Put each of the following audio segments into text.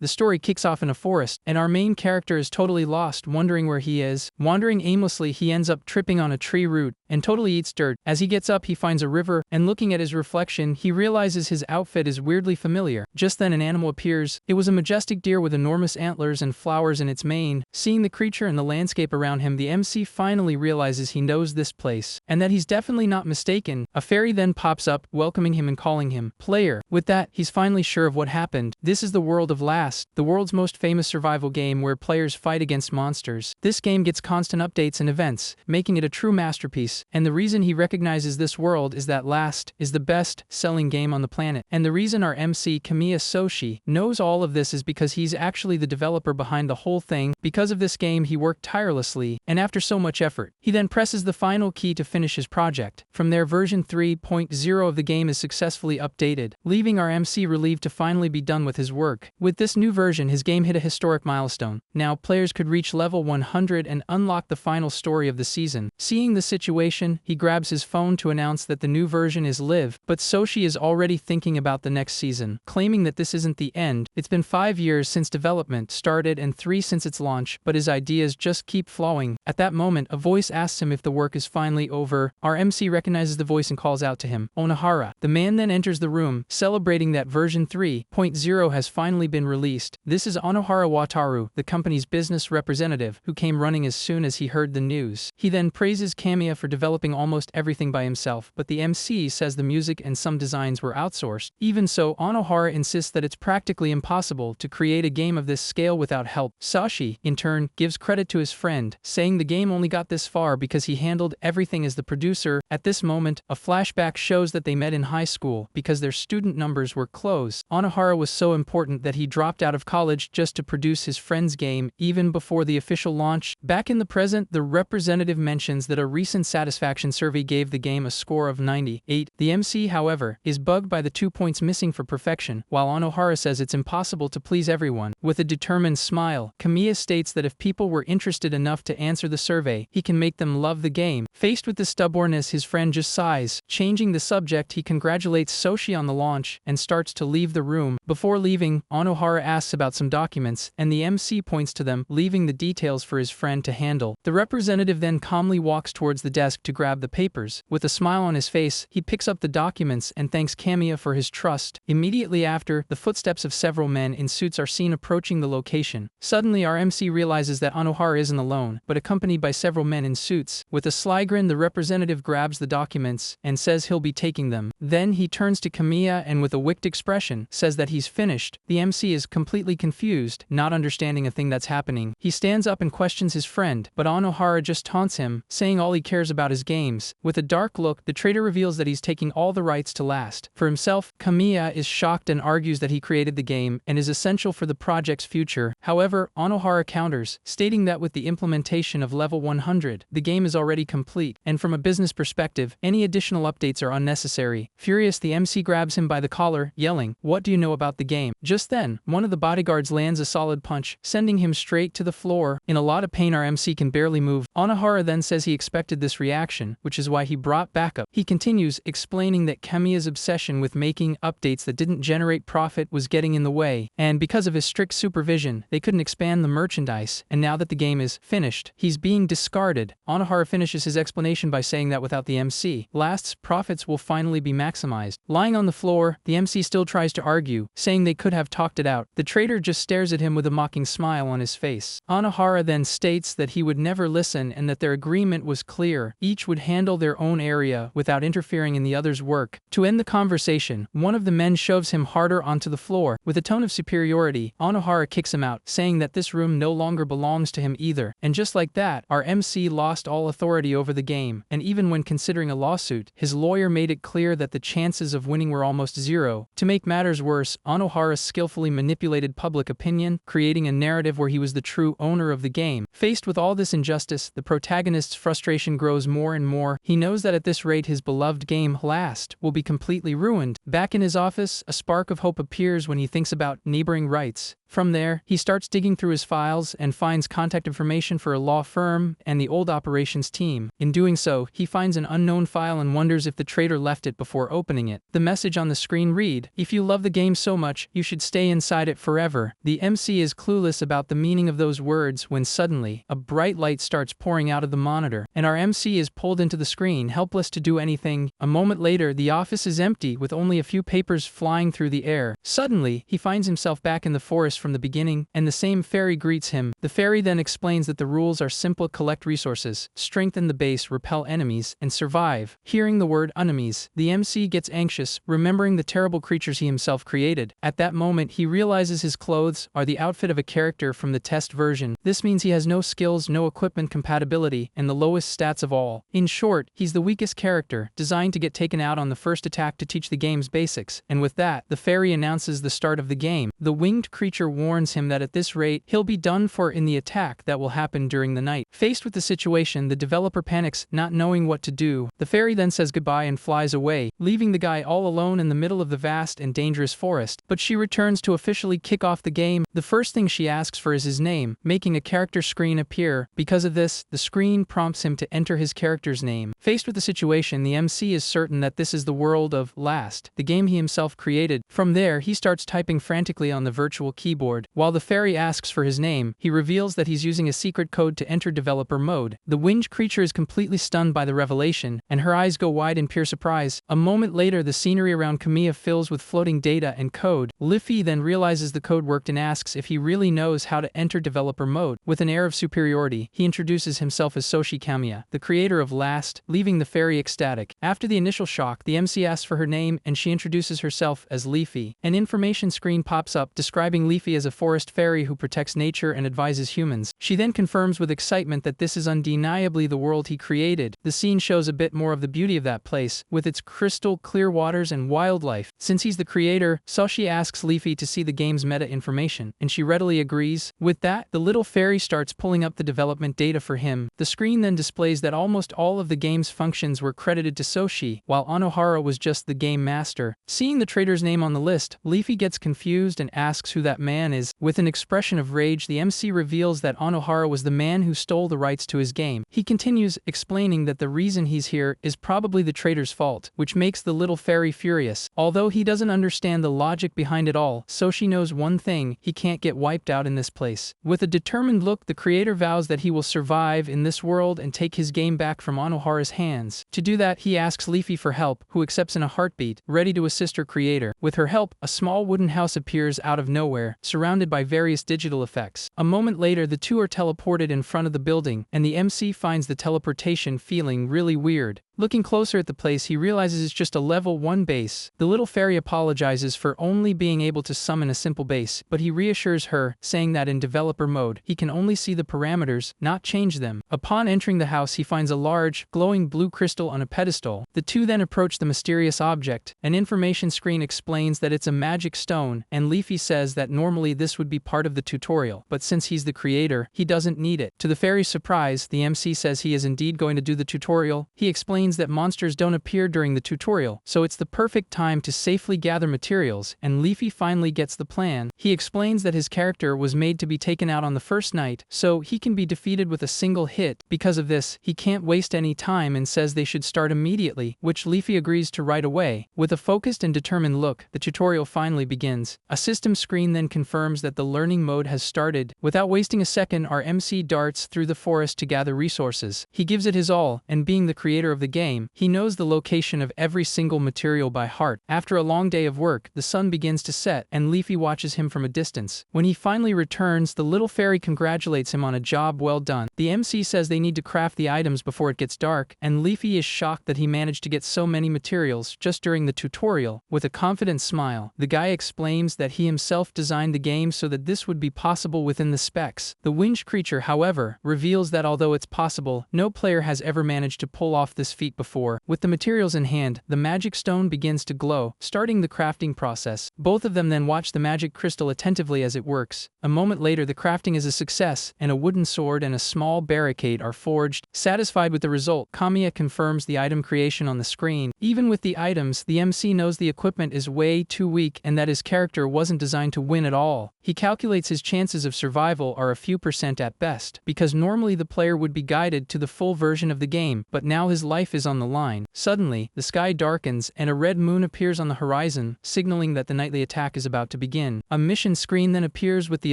The story kicks off in a forest, and our main character is totally lost, wondering where he is. Wandering aimlessly, he ends up tripping on a tree root and totally eats dirt. As he gets up, he finds a river, and looking at his reflection, he realizes his outfit is weirdly familiar. Just then an animal appears. It was a majestic deer with enormous antlers and flowers in its mane. Seeing the creature and the landscape around him, the MC finally realizes he knows this place, and that he's definitely not mistaken. A fairy then pops up, welcoming him and calling him player. With that, he's finally sure of what happened. This is the world of Last, the world's most famous survival game where players fight against monsters. This game gets constant updates and events, making it a true masterpiece, and the reason he recognizes this world is that Last is the best-selling game on the planet. And the reason our MC, Kamiya Soshi, knows all of this is because he's actually the developer behind the whole thing. Because of this game, he worked tirelessly, and after so much effort, he then presses the final key to finish his project. From there, version 3.0 of the game is successfully updated, leaving our MC relieved to finally be done with his work. With this new version, his game hit a historic milestone. Now, players could reach level 100 and unlock the final story of the season. Seeing the situation, he grabs his phone to announce that the new version is live, but Soshi is already thinking about the next season, claiming that this isn't the end. It's been 5 years since development started and 3 since its launch, but his ideas just keep flowing. At that moment, a voice asks him if the work is finally over. Our MC recognizes the voice and calls out to him, Onohara. The man then enters the room, celebrating that version 3.0 has finally been released. This is Onohara Wataru, the company's business representative, who came running as soon as he heard the news. He then praises Kamiya for developing almost everything by himself, but the MC says the music and some designs were outsourced. Even so, Onohara insists that it's practically impossible to create a game of this scale without help. Sashi, in turn, gives credit to his friend, saying the game only got this far because he handled everything as the producer. At this moment, a flashback shows that they met in high school because their student numbers were close. Onohara was so important that he dropped out of college just to produce his friend's game, even before the official launch. Back in the present, the representative mentions that a recent satisfaction survey gave the game a score of 98. The MC, however, is bugged by the 2 points missing for perfection, while Onohara says it's impossible to please everyone. With a determined smile, Kamiya states that if people were interested enough to answer the survey, he can make them love the game. Faced with the stubbornness, his friend just sighs. Changing the subject, he congratulates Soshi on the launch and starts to leave the room. Before leaving, Onohara asks about some documents, and the MC points to them, leaving the details for his friend to handle. The representative then calmly walks towards the desk to grab the papers. With a smile on his face, he picks up the documents and thanks Kamiya for his trust. Immediately after, the footsteps of several men in suits are seen approaching the location. Suddenly, our MC realizes that Onohara isn't alone, but accompanied by several men in suits. With a sly grin, the representative grabs the documents and says he'll be taking them. Then he turns to Kamiya and with a wicked expression, says that he's finished. The MC is completely confused, not understanding a thing that's happening. He stands up and questions his friend, but Onohara just taunts him, saying all he cares about is games. With a dark look, the traitor reveals that he's taking all the rights to Last. For himself, Kamiya is shocked and argues that he created the game and is essential for the project's future. However, Onohara counters, stating that with the implementation of level 100, the game is already complete, and from a business perspective, any additional updates are unnecessary. Furious, the MC grabs him by the collar, yelling, "What do you know about the game?" Just then, one of the bodyguards lands a solid punch, sending him straight to the floor. In a lot of pain, our MC can barely move. Onohara then says he expected this reaction, which is why he brought backup. He continues, explaining that Kamiya's obsession with making updates that didn't generate profit was getting in the way, and because of his strict supervision, they couldn't expand the merchandise, and now that the game is finished, he's being discarded. Onohara finishes his explanation by saying that without the MC, Last's profits will finally be maximized. Lying on the floor, the MC still tries to argue, saying they could have talked it out. The traitor just stares at him with a mocking smile on his face. Onohara then states that he would never listen and that their agreement was clear. Each would handle their own area without interfering in the other's work. To end the conversation, one of the men shoves him harder onto the floor. With a tone of superiority, Onohara kicks him out, saying that this room no longer belongs to him either. And just like that, our MC lost all authority over the game, and even when considering a lawsuit, his lawyer made it clear that the chances of winning were almost zero. To make matters worse, Onohara skillfully manipulated public opinion, creating a narrative where he was the true owner of the game. Faced with all this injustice, the protagonist's frustration grows more and more. He knows that at this rate his beloved game, Last, will be completely ruined. Back in his office, a spark of hope appears when he thinks about neighboring rights. From there, he starts digging through his files and finds contact information for a law firm and the old operations team. In doing so, he finds an unknown file and wonders if the traitor left it before opening it. The message on the screen read, "If you love the game so much, you should stay inside it forever." The MC is clueless about the meaning of those words when suddenly, a bright light starts pouring out of the monitor, and our MC is pulled into the screen, helpless to do anything. A moment later, the office is empty with only a few papers flying through the air. Suddenly, he finds himself back in the forest from the beginning, and the same fairy greets him. The fairy then explains that the rules are simple: collect resources, strengthen the base, repel enemies, and survive. Hearing the word enemies, the MC gets anxious, remembering the terrible creatures he himself created. At that moment, he realizes his clothes are the outfit of a character from the test version. This means he has no skills, no equipment compatibility, and the lowest stats of all. In short, he's the weakest character, designed to get taken out on the first attack to teach the game's basics. And with that, the fairy announces the start of the game. The winged creature warns him that at this rate, he'll be done for in the attack that will happen during the night. Faced with the situation, the developer panics, not knowing what to do. The fairy then says goodbye and flies away, leaving the guy all alone in the middle of the vast and dangerous forest. But she returns to officially kick off the game. The first thing she asks for is his name, making a character screen appear. Because of this, the screen prompts him to enter his character's name. Faced with the situation, the MC is certain that this is the world of Last, the game he himself created. From there, he starts typing frantically on the virtual keyboard. While the fairy asks for his name, he reveals that he's using a secret code to enter developer mode. The winged creature is completely stunned by the revelation, and her eyes go wide in pure surprise. A moment later, the scenery around Kamiya fills with floating data and code. Liffy then realizes the code worked and asks if he really knows how to enter developer mode. With an air of superiority, he introduces himself as Soshi Kamiya, the creator of Last, leaving the fairy ecstatic. After the initial shock, the MC asks for her name and she introduces herself as Leafy. An information screen pops up describing Leafy as a forest fairy who protects nature and advises humans. She then confirms with excitement that this is undeniably the world he created. The scene shows a bit more of the beauty of that place, with its crystal clear waters and wildlife. Since he's the creator, Soshi asks Leafy to see the game's meta information, and she readily agrees. With that, the little fairy starts pulling up the development data for him. The screen then displays that almost all of the game's functions were credited to Soshi, while Anohara was just the game master. Seeing the traitor's name on the list, Leafy gets confused and asks who that man is. With an expression of rage, the MC reveals that Anohara was the man who stole the rights to his game. He continues, explaining that the reason he's here is probably the traitor's fault, which makes the little fairy furious. Although he doesn't understand the logic behind it all, Soshi knows one thing: he can't get wiped out in this place. With a determined look, the creator vows that he will survive in this world and take his game back from Anohara's hands. To do that, he asks Leafy for help, who accepts in a heartbeat, ready to assist her creator. With her help, a small wooden house appears out of nowhere, surrounded by various digital effects. A moment later, the two are teleported in front of the building, and the MC finds the teleportation feeling really weird. Looking closer at the place, he realizes it's just a level 1 base. The little fairy apologizes for only being able to summon a simple base, but he reassures her, saying that in developer mode, he can only see the parameters, not change them. Upon entering the house, he finds a large, glowing blue crystal on a pedestal. The two then approach the mysterious object. An information screen explains that it's a magic stone, and Leafy says that normally this would be part of the tutorial, but since he's the creator, he doesn't need it. To the fairy's surprise, the MC says he is indeed going to do the tutorial. He explains that monsters don't appear during the tutorial, so it's the perfect time to safely gather materials, and Leafy finally gets the plan. He explains that his character was made to be taken out on the first night, so he can be defeated with a single hit. Because of this, he can't waste any time and says they should start immediately, which Leafy agrees to right away. With a focused and determined look, the tutorial finally begins. A system screen then confirms that the learning mode has started. Without wasting a second, our MC darts through the forest to gather resources. He gives it his all, and being the creator of the game, he knows the location of every single material by heart. After a long day of work, the sun begins to set, and Leafy watches him from a distance. When he finally returns, the little fairy congratulates him on a job well done. The MC says they need to craft the items before it gets dark, and Leafy is shocked that he managed to get so many materials just during the tutorial. With a confident smile, the guy explains that he himself designed the game so that this would be possible within the specs. The winged creature, however, reveals that although it's possible, no player has ever managed to pull off this feet before. With the materials in hand, the magic stone begins to glow, starting the crafting process. Both of them then watch the magic crystal attentively as it works. A moment later, the crafting is a success, and a wooden sword and a small barricade are forged. Satisfied with the result, Kamiya confirms the item creation on the screen. Even with the items, the MC knows the equipment is way too weak and that his character wasn't designed to win at all. He calculates his chances of survival are a few % at best, because normally the player would be guided to the full version of the game, but now his life is on the line. Suddenly, the sky darkens and a red moon appears on the horizon, signaling that the nightly attack is about to begin. A mission screen then appears with the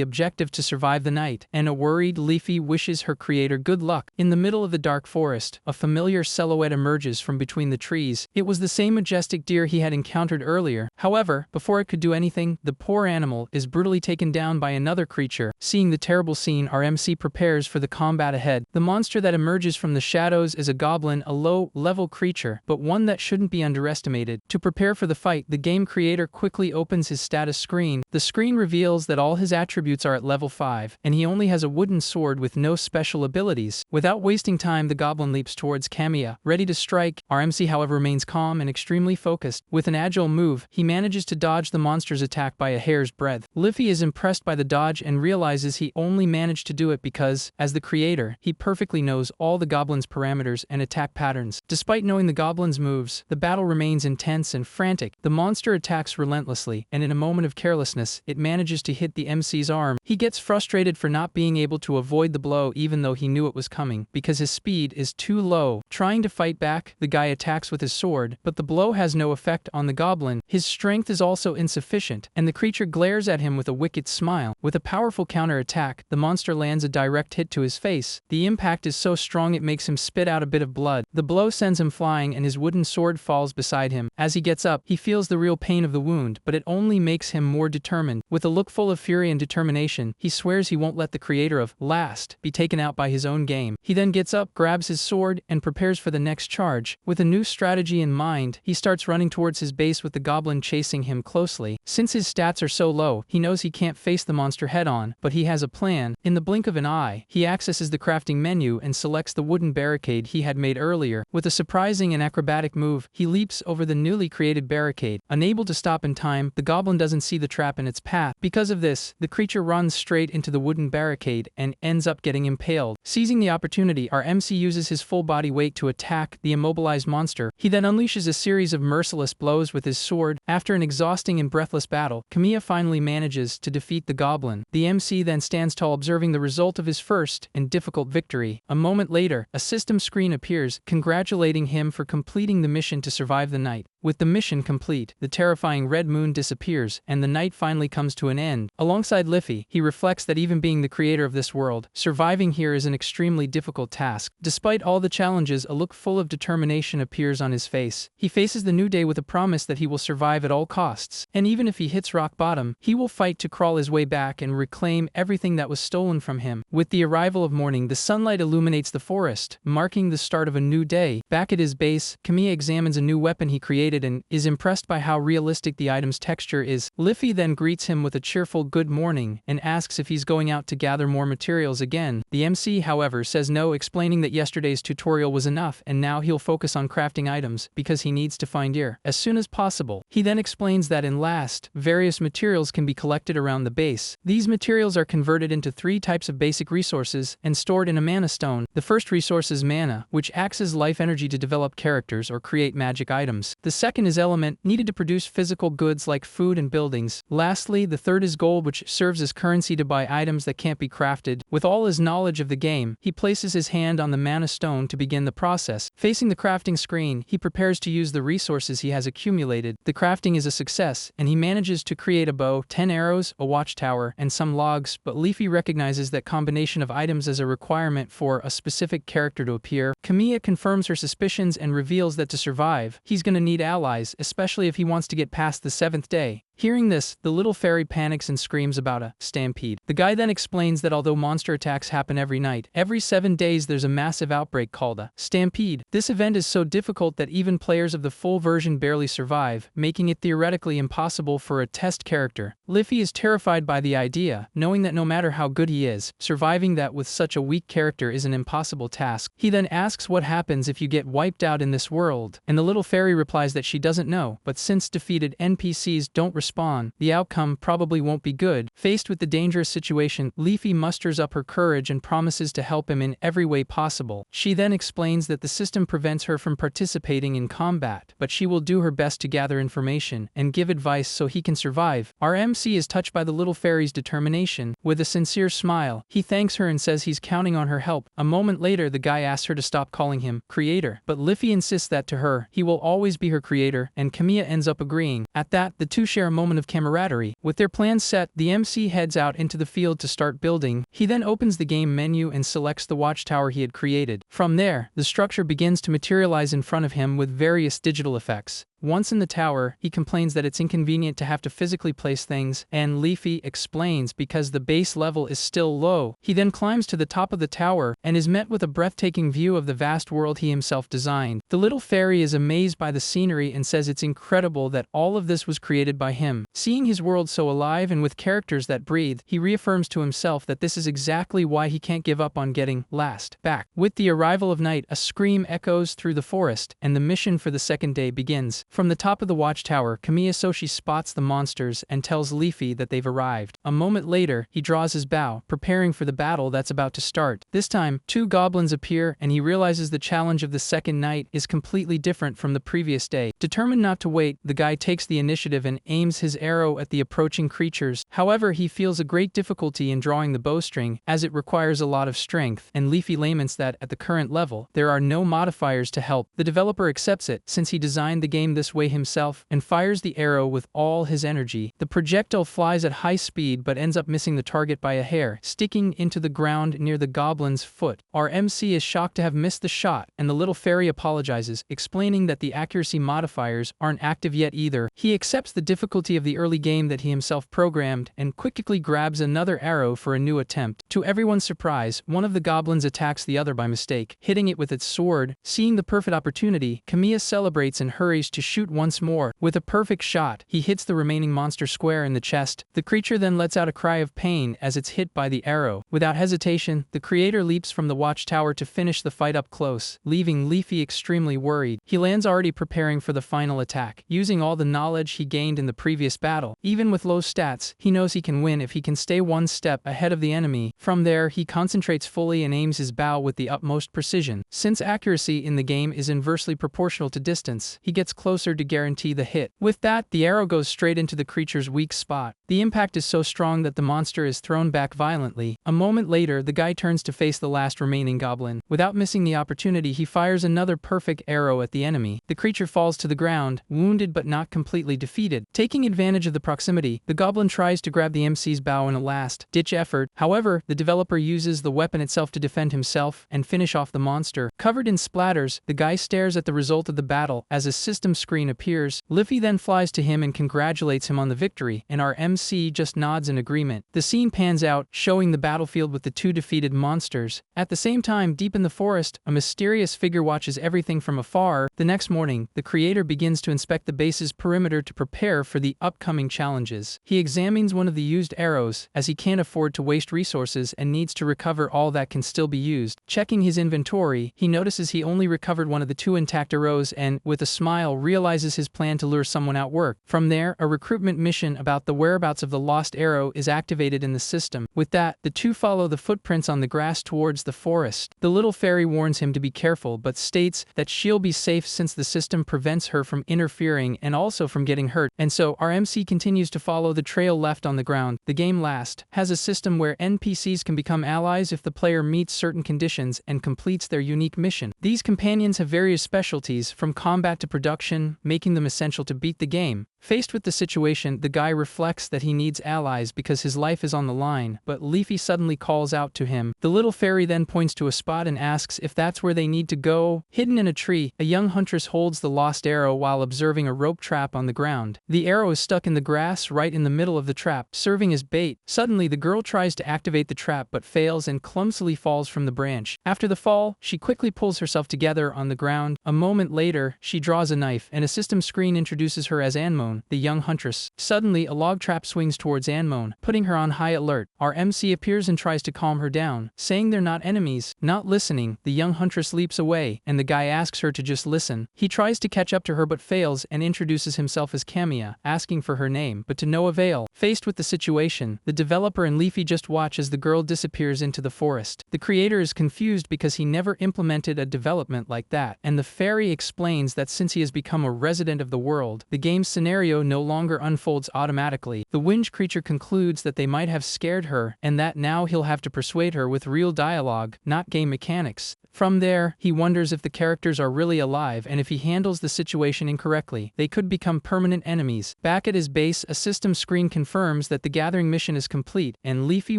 objective to survive the night, and a worried Leafy wishes her creator good luck. In the middle of the dark forest, a familiar silhouette emerges from between the trees. It was the same majestic deer he had encountered earlier. However, before it could do anything, the poor animal is brutally taken down by another creature. Seeing the terrible scene, our MC prepares for the combat ahead. The monster that emerges from the shadows is a goblin, a low-level creature, but one that shouldn't be underestimated. To prepare for the fight, the game creator quickly opens his status screen. The screen reveals that all his attributes are at level 5, and he only has a wooden sword with no special abilities. Without wasting time, the goblin leaps towards Kamiya, ready to strike. Our MC, however, remains calm and extremely focused. With an agile move, he manages to dodge the monster's attack by a hair's breadth. Liffy is impressed by the dodge and realizes he only managed to do it because, as the creator, he perfectly knows all the goblin's parameters and attack patterns. Despite knowing the goblin's moves, the battle remains intense and frantic. The monster attacks relentlessly, and in a moment of carelessness, it manages to hit the MC's arm. He gets frustrated for not being able to avoid the blow even though he knew it was coming, because his speed is too low. Trying to fight back, the guy attacks with his sword, but the blow has no effect on the goblin. His strength is also insufficient, and the creature glares at him with a wicked smile. With a powerful counter-attack, the monster lands a direct hit to his face. The impact is so strong it makes him spit out a bit of blood. The blow sends him flying and his wooden sword falls beside him. As he gets up, he feels the real pain of the wound, but it only makes him more determined. With a look full of fury and determination, he swears he won't let the creator of Last be taken out by his own game. He then gets up, grabs his sword, and prepares for the next charge. With a new strategy in mind, he starts running towards his base with the goblin chasing him closely. Since his stats are so low, he knows he can't face the monster head-on, but he has a plan. In the blink of an eye, he accesses the crafting menu and selects the wooden barricade he had made earlier. With a surprising and acrobatic move, he leaps over the newly created barricade. Unable to stop in time, the goblin doesn't see the trap in its path. Because of this, the creature runs straight into the wooden barricade and ends up getting impaled. Seizing the opportunity, our MC uses his full body weight to attack the immobilized monster. He then unleashes a series of merciless blows with his sword. After an exhausting and breathless battle, Kamiya finally manages to defeat the goblin. The MC then stands tall, observing the result of his first and difficult victory. A moment later, a system screen appears, congratulating him for completing the mission to survive the night. With the mission complete, the terrifying red moon disappears, and the night finally comes to an end. Alongside Liffy, he reflects that even being the creator of this world, surviving here is an extremely difficult task. Despite all the challenges, a look full of determination appears on his face. He faces the new day with a promise that he will survive at all costs, and even if he hits rock bottom, he will fight to crawl his way back and reclaim everything that was stolen from him. With the arrival of morning, the sunlight illuminates the forest, marking the start of a new day. Back at his base, Kamiya examines a new weapon he created and is impressed by how realistic the item's texture is. Liffy then greets him with a cheerful good morning and asks if he's going out to gather more materials again. The MC, however, says no, explaining that yesterday's tutorial was enough and now he'll focus on crafting items because he needs to find gear as soon as possible. He then explains that in Last, various materials can be collected around the base. These materials are converted into 3 types of basic resources and stored in a mana stone. The first resource is mana, which acts as life energy to develop characters or create magic items. The second is element, needed to produce physical goods like food and buildings. Lastly, the third is gold, which serves as currency to buy items that can't be crafted. With all his knowledge of the game, he places his hand on the mana stone to begin the process. Facing the crafting screen, he prepares to use the resources he has accumulated. The crafting is a success, and he manages to create a bow, 10 arrows, a watchtower, and some logs, but Leafy recognizes that combination of items as a requirement for a specific character to appear. Kamiya confirms her suspicions and reveals that to survive, he's gonna need allies, especially if he wants to get past the 7th day. Hearing this, the little fairy panics and screams about a stampede. The guy then explains that although monster attacks happen every night, every 7 days there's a massive outbreak called a stampede. This event is so difficult that even players of the full version barely survive, making it theoretically impossible for a test character. Liffy is terrified by the idea, knowing that no matter how good he is, surviving that with such a weak character is an impossible task. He then asks what happens if you get wiped out in this world, and the little fairy replies that she doesn't know, but since defeated NPCs don't respawn, the outcome probably won't be good. Faced with the dangerous situation, Leafy musters up her courage and promises to help him in every way possible. She then explains that the system prevents her from participating in combat, but she will do her best to gather information and give advice so he can survive. Our MC is touched by the little fairy's determination. With a sincere smile, he thanks her and says he's counting on her help. A moment later, the guy asks her to stop calling him creator, but Liffy insists that to her, he will always be her creator, and Kamiya ends up agreeing. At that, the two share a moment of camaraderie. With their plans set, the MC heads out into the field to start building. He then opens the game menu and selects the watchtower he had created. From there, the structure begins to materialize in front of him with various digital effects. Once in the tower, he complains that it's inconvenient to have to physically place things, and Leafy explains because the base level is still low. He then climbs to the top of the tower and is met with a breathtaking view of the vast world he himself designed. The little fairy is amazed by the scenery and says it's incredible that all of this was created by him. Seeing his world so alive and with characters that breathe, he reaffirms to himself that this is exactly why he can't give up on getting last back. With the arrival of night, a scream echoes through the forest, and the mission for the second day begins. From the top of the watchtower, Kamiya Soshi spots the monsters and tells Leafy that they've arrived. A moment later, he draws his bow, preparing for the battle that's about to start. This time, 2 goblins appear and he realizes the challenge of the second night is completely different from the previous day. Determined not to wait, the guy takes the initiative and aims his arrow at the approaching creatures. However, he feels a great difficulty in drawing the bowstring, as it requires a lot of strength, and Leafy laments that, at the current level, there are no modifiers to help. The developer accepts it, since he designed the game this way himself, and fires the arrow with all his energy. The projectile flies at high speed but ends up missing the target by a hair, sticking into the ground near the goblin's foot. Our MC is shocked to have missed the shot, and the little fairy apologizes, explaining that the accuracy modifiers aren't active yet either. He accepts the difficulty of the early game that he himself programmed, and quickly grabs another arrow for a new attempt. To everyone's surprise, one of the goblins attacks the other by mistake, hitting it with its sword. Seeing the perfect opportunity, Kamiya celebrates and hurries to shoot once more. With a perfect shot, he hits the remaining monster square in the chest. The creature then lets out a cry of pain as it's hit by the arrow. Without hesitation, the creator leaps from the watchtower to finish the fight up close, leaving Leafy extremely worried. He lands already preparing for the final attack, using all the knowledge he gained in the previous battle. Even with low stats, he knows he can win if he can stay one step ahead of the enemy. From there, he concentrates fully and aims his bow with the utmost precision. Since accuracy in the game is inversely proportional to distance, he gets closer to guarantee the hit. With that, the arrow goes straight into the creature's weak spot. The impact is so strong that the monster is thrown back violently. A moment later, the guy turns to face the last remaining goblin. Without missing the opportunity, he fires another perfect arrow at the enemy. The creature falls to the ground, wounded but not completely defeated. Taking advantage of the proximity, the goblin tries to grab the MC's bow in a last-ditch effort. However, the developer uses the weapon itself to defend himself and finish off the monster. Covered in splatters, the guy stares at the result of the battle as a system screen appears. Liffy then flies to him and congratulates him on the victory, and our MC just nods in agreement. The scene pans out, showing the battlefield with the 2 defeated monsters. At the same time, deep in the forest, a mysterious figure watches everything from afar. The next morning, the creator begins to inspect the base's perimeter to prepare for the upcoming challenges. He examines one of the used arrows, as he can't afford to waste resources and needs to recover all that can still be used. Checking his inventory, he notices he only recovered one of the 2 intact arrows and, with a smile, realizes his plan to lure someone out work. From there, a recruitment mission about the whereabouts of the lost arrow is activated in the system. With that, the 2 follow the footprints on the grass towards the forest. The little fairy warns him to be careful but states that she'll be safe since the system prevents her from interfering and also from getting hurt. And so, our MC continues to follow the trail left on the ground. The game Last has a system where NPCs can become allies if the player meets certain conditions and completes their unique mission. These companions have various specialties, from combat to production, making them essential to beat the game. Faced with the situation, the guy reflects that he needs allies because his life is on the line, but Leafy suddenly calls out to him. The little fairy then points to a spot and asks if that's where they need to go. Hidden in a tree, a young huntress holds the lost arrow while observing a rope trap on the ground. The arrow is stuck in the grass right in the middle of the trap, serving as bait. Suddenly, the girl tries to activate the trap but fails and clumsily falls from the branch. After the fall, she quickly pulls herself together on the ground. A moment later, she draws a knife, and a system screen introduces her as Anmon, the young huntress. Suddenly, a log trap swings towards Anmon, putting her on high alert. Our MC appears and tries to calm her down, saying they're not enemies. Not listening, the young huntress leaps away, and the guy asks her to just listen. He tries to catch up to her but fails and introduces himself as Kamiya, asking for her name, but to no avail. Faced with the situation, the developer and Leafy just watch as the girl disappears into the forest. The creator is confused because he never implemented a development like that, and the fairy explains that since he has become a resident of the world, the game's scenario no longer unfolds automatically. The winged creature concludes that they might have scared her, and that now he'll have to persuade her with real dialogue, not game mechanics. From there, he wonders if the characters are really alive, and if he handles the situation incorrectly, they could become permanent enemies. Back at his base, a system screen confirms that the gathering mission is complete, and Leafy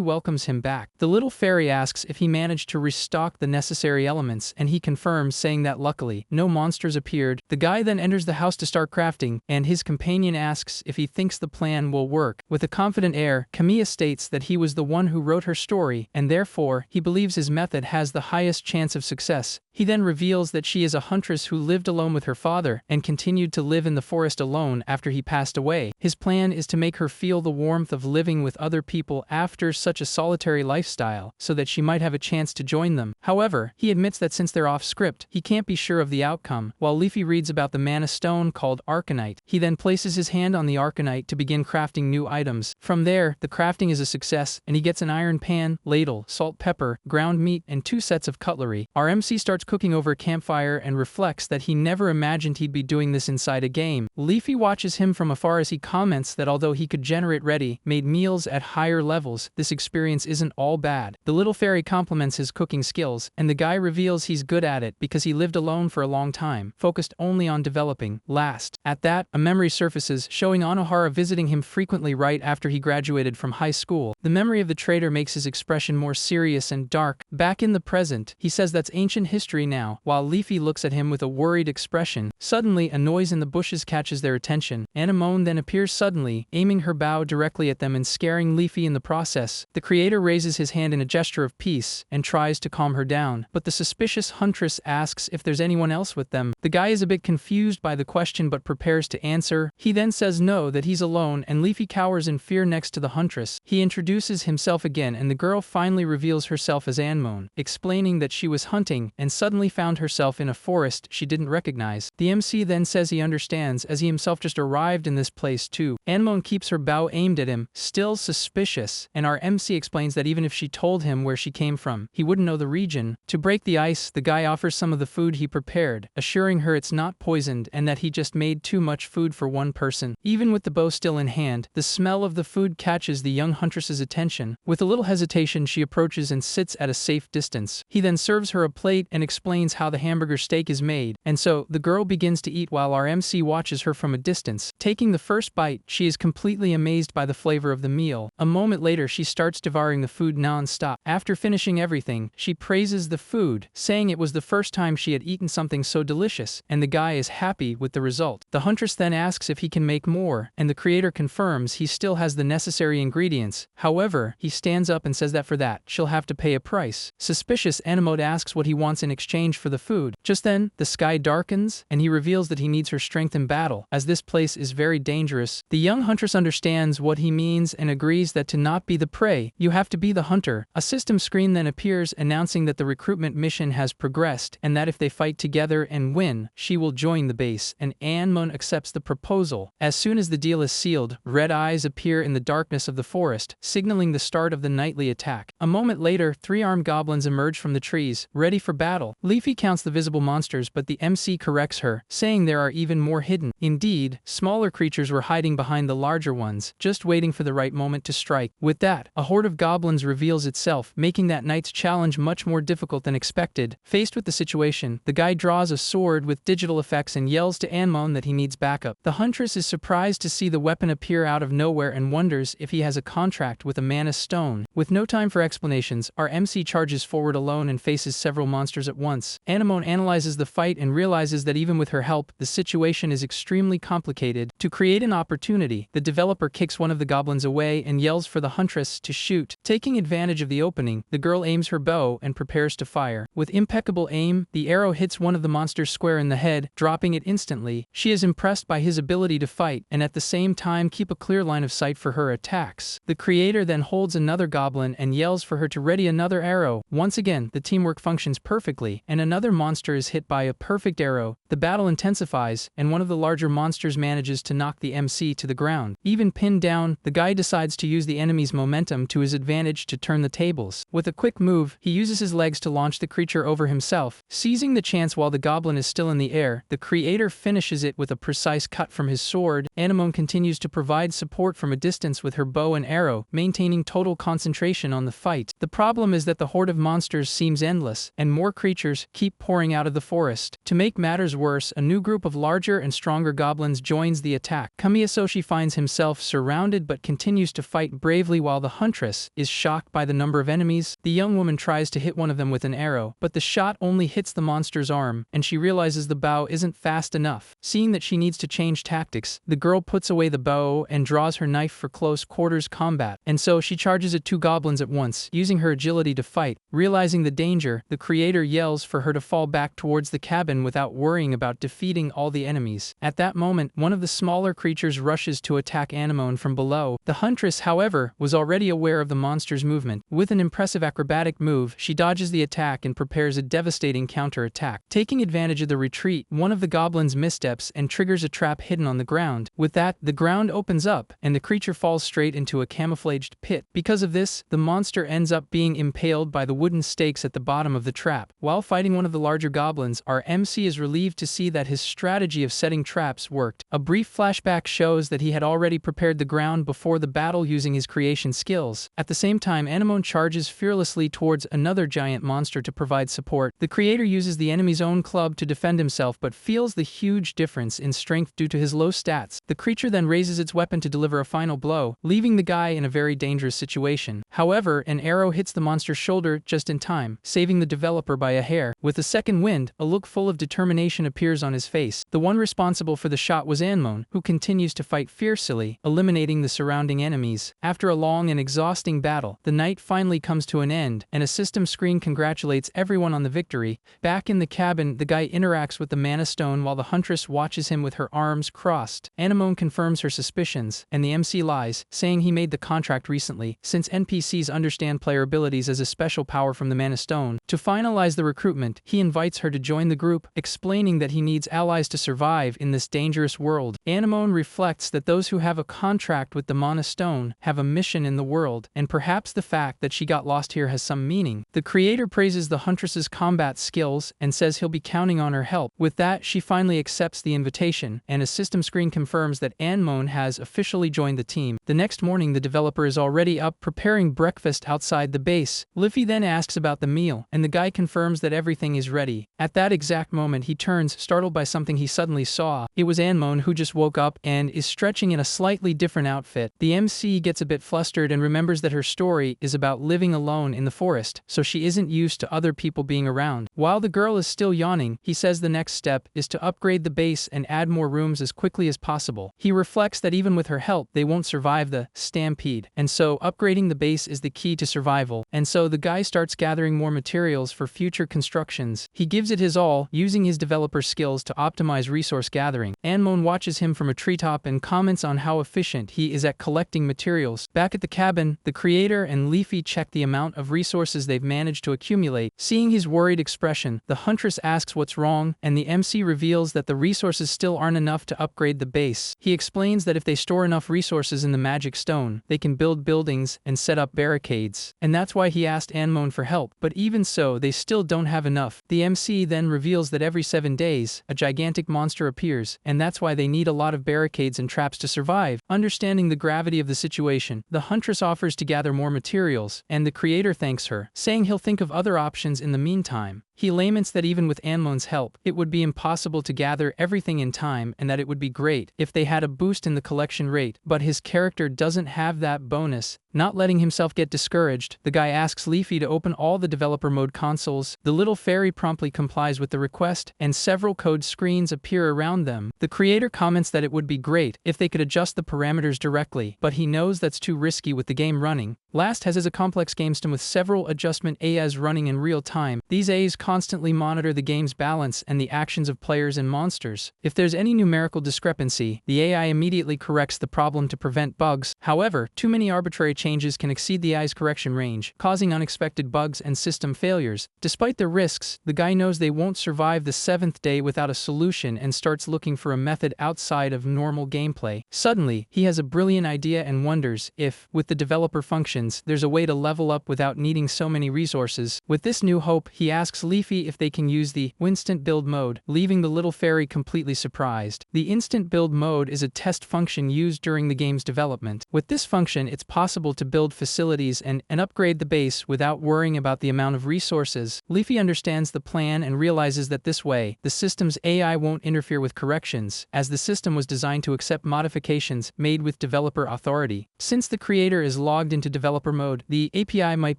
welcomes him back. The little fairy asks if he managed to restock the necessary elements, and he confirms, saying that luckily, no monsters appeared. The guy then enters the house to start crafting, and his companion asks if he thinks the plan will work. With a confident air, Kamiya states that he was the one who wrote her story, and therefore, he believes his method has the highest chance of success. He then reveals that she is a huntress who lived alone with her father and continued to live in the forest alone after he passed away. His plan is to make her feel the warmth of living with other people after such a solitary lifestyle, so that she might have a chance to join them. However, he admits that since they're off script, he can't be sure of the outcome. While Leafy reads about the mana stone called Arcanite, he then places his hand on the Arcanite to begin crafting new items. From there, the crafting is a success, and he gets an iron pan, ladle, salt, pepper, ground meat, and 2 sets of cutlery. Our MC starts cooking over a campfire and reflects that he never imagined he'd be doing this inside a game. Leafy watches him from afar as he comments that although he could generate ready-made meals at higher levels, this experience isn't all bad. The little fairy compliments his cooking skills, and the guy reveals he's good at it because he lived alone for a long time, focused only on developing. Last. At that, a memory surfaces, showing Anohara visiting him frequently right after he graduated from high school. The memory of the traitor makes his expression more serious and dark. Back in the present, he says that's ancient history now, while Leafy looks at him with a worried expression. Suddenly, a noise in the bushes catches their attention. Anemone then appears suddenly, aiming her bow directly at them and scaring Leafy in the process. The creator raises his hand in a gesture of peace and tries to calm her down, but the suspicious huntress asks if there's anyone else with them. The guy is a bit confused by the question but prepares to answer. He then says no, that he's alone, and Leafy cowers in fear next to the huntress. He introduces himself again, and the girl finally reveals herself as Anemone, explaining that she was hunting and suddenly found herself in a forest she didn't recognize. The MC then says he understands, as he himself just arrived in this place too. Anemone keeps her bow aimed at him, still suspicious, and our MC explains that even if she told him where she came from, he wouldn't know the region. To break the ice, the guy offers some of the food he prepared, assuring her it's not poisoned and that he just made too much food for one person. Even with the bow still in hand, the smell of the food catches the young huntress's attention. With a little hesitation, she approaches and sits at a safe distance. He then serves her a plate and explains how the hamburger steak is made, and so the girl begins to eat while our MC watches her from a distance. Taking the first bite, she is completely amazed by the flavor of the meal. A moment later, she starts devouring the food non-stop. After finishing everything, she praises the food, saying it was the first time she had eaten something so delicious, and the guy is happy with the result. The huntress then asks if he can make more, and the creator confirms he still has the necessary ingredients. However, he stands up and says that for that, she'll have to pay a price. Suspicious, Anemone asks what he wants in exchange for the food. Just then, the sky darkens, and he reveals that he needs her strength in battle, as this place is very dangerous. The young huntress understands what he means and agrees that to not be the prey, you have to be the hunter. A system screen then appears announcing that the recruitment mission has progressed, and that if they fight together and win, she will join the base, and Anemone accepts the proposal. As soon as the deal is sealed, red eyes appear in the darkness of the forest, signaling the start of the nightly attack. A moment later, 3 armed goblins emerge from the trees, ready for battle. Leafy counts the visible monsters, but the MC corrects her, saying there are even more hidden. Indeed, smaller creatures were hiding behind the larger ones, just waiting for the right moment to strike. With that, a horde of goblins reveals itself, making that night's challenge much more difficult than expected. Faced with the situation, the guy draws a sword with digital effects and yells to Anemone that he needs backup. The huntress huntress is surprised to see the weapon appear out of nowhere and wonders if he has a contract with a mana stone. With no time for explanations, our MC charges forward alone and faces several monsters at once. Anemone analyzes the fight and realizes that even with her help, the situation is extremely complicated. To create an opportunity, the developer kicks one of the goblins away and yells for the huntress to shoot. Taking advantage of the opening, the girl aims her bow and prepares to fire. With impeccable aim, the arrow hits one of the monsters square in the head, dropping it instantly. She is impressed by his ability to fight and at the same time keep a clear line of sight for her attacks. The creator then holds another goblin and yells for her to ready another arrow. Once again, the teamwork functions perfectly, and another monster is hit by a perfect arrow. The battle intensifies, and one of the larger monsters manages to knock the MC to the ground. Even pinned down, the guy decides to use the enemy's momentum to his advantage to turn the tables. With a quick move, he uses his legs to launch the creature over himself. Seizing the chance while the goblin is still in the air, the creator finishes it with a precise cut from his sword. Anemone continues to provide support from a distance with her bow and arrow, maintaining total concentration on the fight. The problem is that the horde of monsters seems endless, and more creatures keep pouring out of the forest. To make matters worse, a new group of larger and stronger goblins joins the attack. Kamiyasoshi finds himself surrounded but continues to fight bravely while the huntress is shocked by the number of enemies. The young woman tries to hit one of them with an arrow, but the shot only hits the monster's arm, and she realizes the bow isn't fast enough. Seeing that she needs to change tactics, the girl puts away the bow and draws her knife for close quarters combat, and so she charges at two goblins at once, using her agility to fight. Realizing the danger, the creator yells for her to fall back towards the cabin without worrying about defeating all the enemies. At that moment, one of the smaller creatures rushes to attack Anemone from below. The huntress, however, was already aware of the monster's movement. With an impressive acrobatic move, she dodges the attack and prepares a devastating counter-attack. Taking advantage of the retreat, one of the goblins missteps and triggers a trap hidden on the ground. With that, the ground opens up, and the creature falls straight into a camouflaged pit. Because of this, the monster ends up being impaled by the wooden stakes at the bottom of the trap. While fighting one of the larger goblins, our MC is relieved to see that his strategy of setting traps worked. A brief flashback shows that he had already prepared the ground before the battle using his creation skills. At the same time, Anemone charges fearlessly towards another giant monster to provide support. The creator uses the enemy's own club to defend himself but feels the huge difference in strength due to his low stats. The creature then raises its weapon to deliver a final blow, leaving the guy in a very dangerous situation. However, an arrow hits the monster's shoulder just in time, saving the developer by a hair. With a second wind, a look full of determination appears on his face. The one responsible for the shot was Anemone, who continues to fight fiercely, eliminating the surrounding enemies. After a long and exhausting battle, the night finally comes to an end, and a system screen congratulates everyone on the victory. Back in the cabin, the guy interacts with the mana stone while the huntress watches him with her arms crossed. Anemone confirms her suspicions, and the MC lies, saying he made the contract recently, since NPCs understand player abilities as a special power from the mana stone. To finalize the recruitment, he invites her to join the group, explaining that he needs allies to survive in this dangerous world. Anemone reflects that those who have a contract with the mana stone have a mission in the world, and perhaps the fact that she got lost here has some meaning. The creator praises the huntress's combat skills and says he'll be counting on her help. With that, she finally accepts the invitation, and a system screen confirms that Anemone has officially joined the team. The next morning, the developer is already up preparing breakfast outside the base. Liffy then asks about the meal, and the guy confirms that everything is ready. At that exact moment, he turns, startled by something he suddenly saw. It was Anemone, who just woke up and is stretching in a slightly different outfit. The MC gets a bit flustered and remembers that her story is about living alone in the forest, so she isn't used to other people being around. While the girl is still yawning, he says the next step is to upgrade the base and add more rooms as quickly as possible. He reflects that even with her help, they won't survive the stampede, and so upgrading the base is the key to survival. And so the guy starts gathering more materials for future constructions. He gives it his all, using his developer skills to optimize resource gathering. Anemone watches him from a treetop and comments on how efficient he is at collecting materials. Back at the cabin, the creator and Leafy check the amount of resources they've managed to accumulate. Seeing his worried expression, the huntress asks what's wrong, and the MC reveals that the resources still aren't enough to upgrade the base. He explains that if they store enough resources in the magic stone, they can build buildings and set up barricades, and that's why he asked Anemone for help. But even so, they still don't have enough. The MC then reveals that every 7 days, a gigantic monster appears, and that's why they need a lot of barricades and traps to survive. Understanding the gravity of the situation, the huntress offers to gather more materials, and the creator thanks her, saying he'll think of other options in the meantime. He laments that even with Anmon's help, it would be impossible to gather everything in time and that it would be great if they had a boost in the collection rate, but his character doesn't have that bonus. Not letting himself get discouraged, the guy asks Leafy to open all the developer mode consoles. The little fairy promptly complies with the request, and several code screens appear around them. The creator comments that it would be great if they could adjust the parameters directly, but he knows that's too risky with the game running. Last has a complex game system with several adjustment AIs running in real time. These AIs constantly monitor the game's balance and the actions of players and monsters. If there's any numerical discrepancy, the AI immediately corrects the problem to prevent bugs. However, too many arbitrary changes can exceed the AI's correction range, causing unexpected bugs and system failures. Despite the risks, the guy knows they won't survive the 7th day without a solution and starts looking for a method outside of normal gameplay. Suddenly, he has a brilliant idea and wonders if, with the developer functions, there's a way to level up without needing so many resources. With this new hope, he asks Leafy if they can use the instant build mode, leaving the little fairy completely surprised. The instant build mode is a test function used during the game's development. With this function, it's possible to build facilities and upgrade the base without worrying about the amount of resources. Leafy understands the plan and realizes that this way, the system's AI won't interfere with corrections, as the system was designed to accept modifications made with developer authority. Since the creator is logged into developer mode, the API might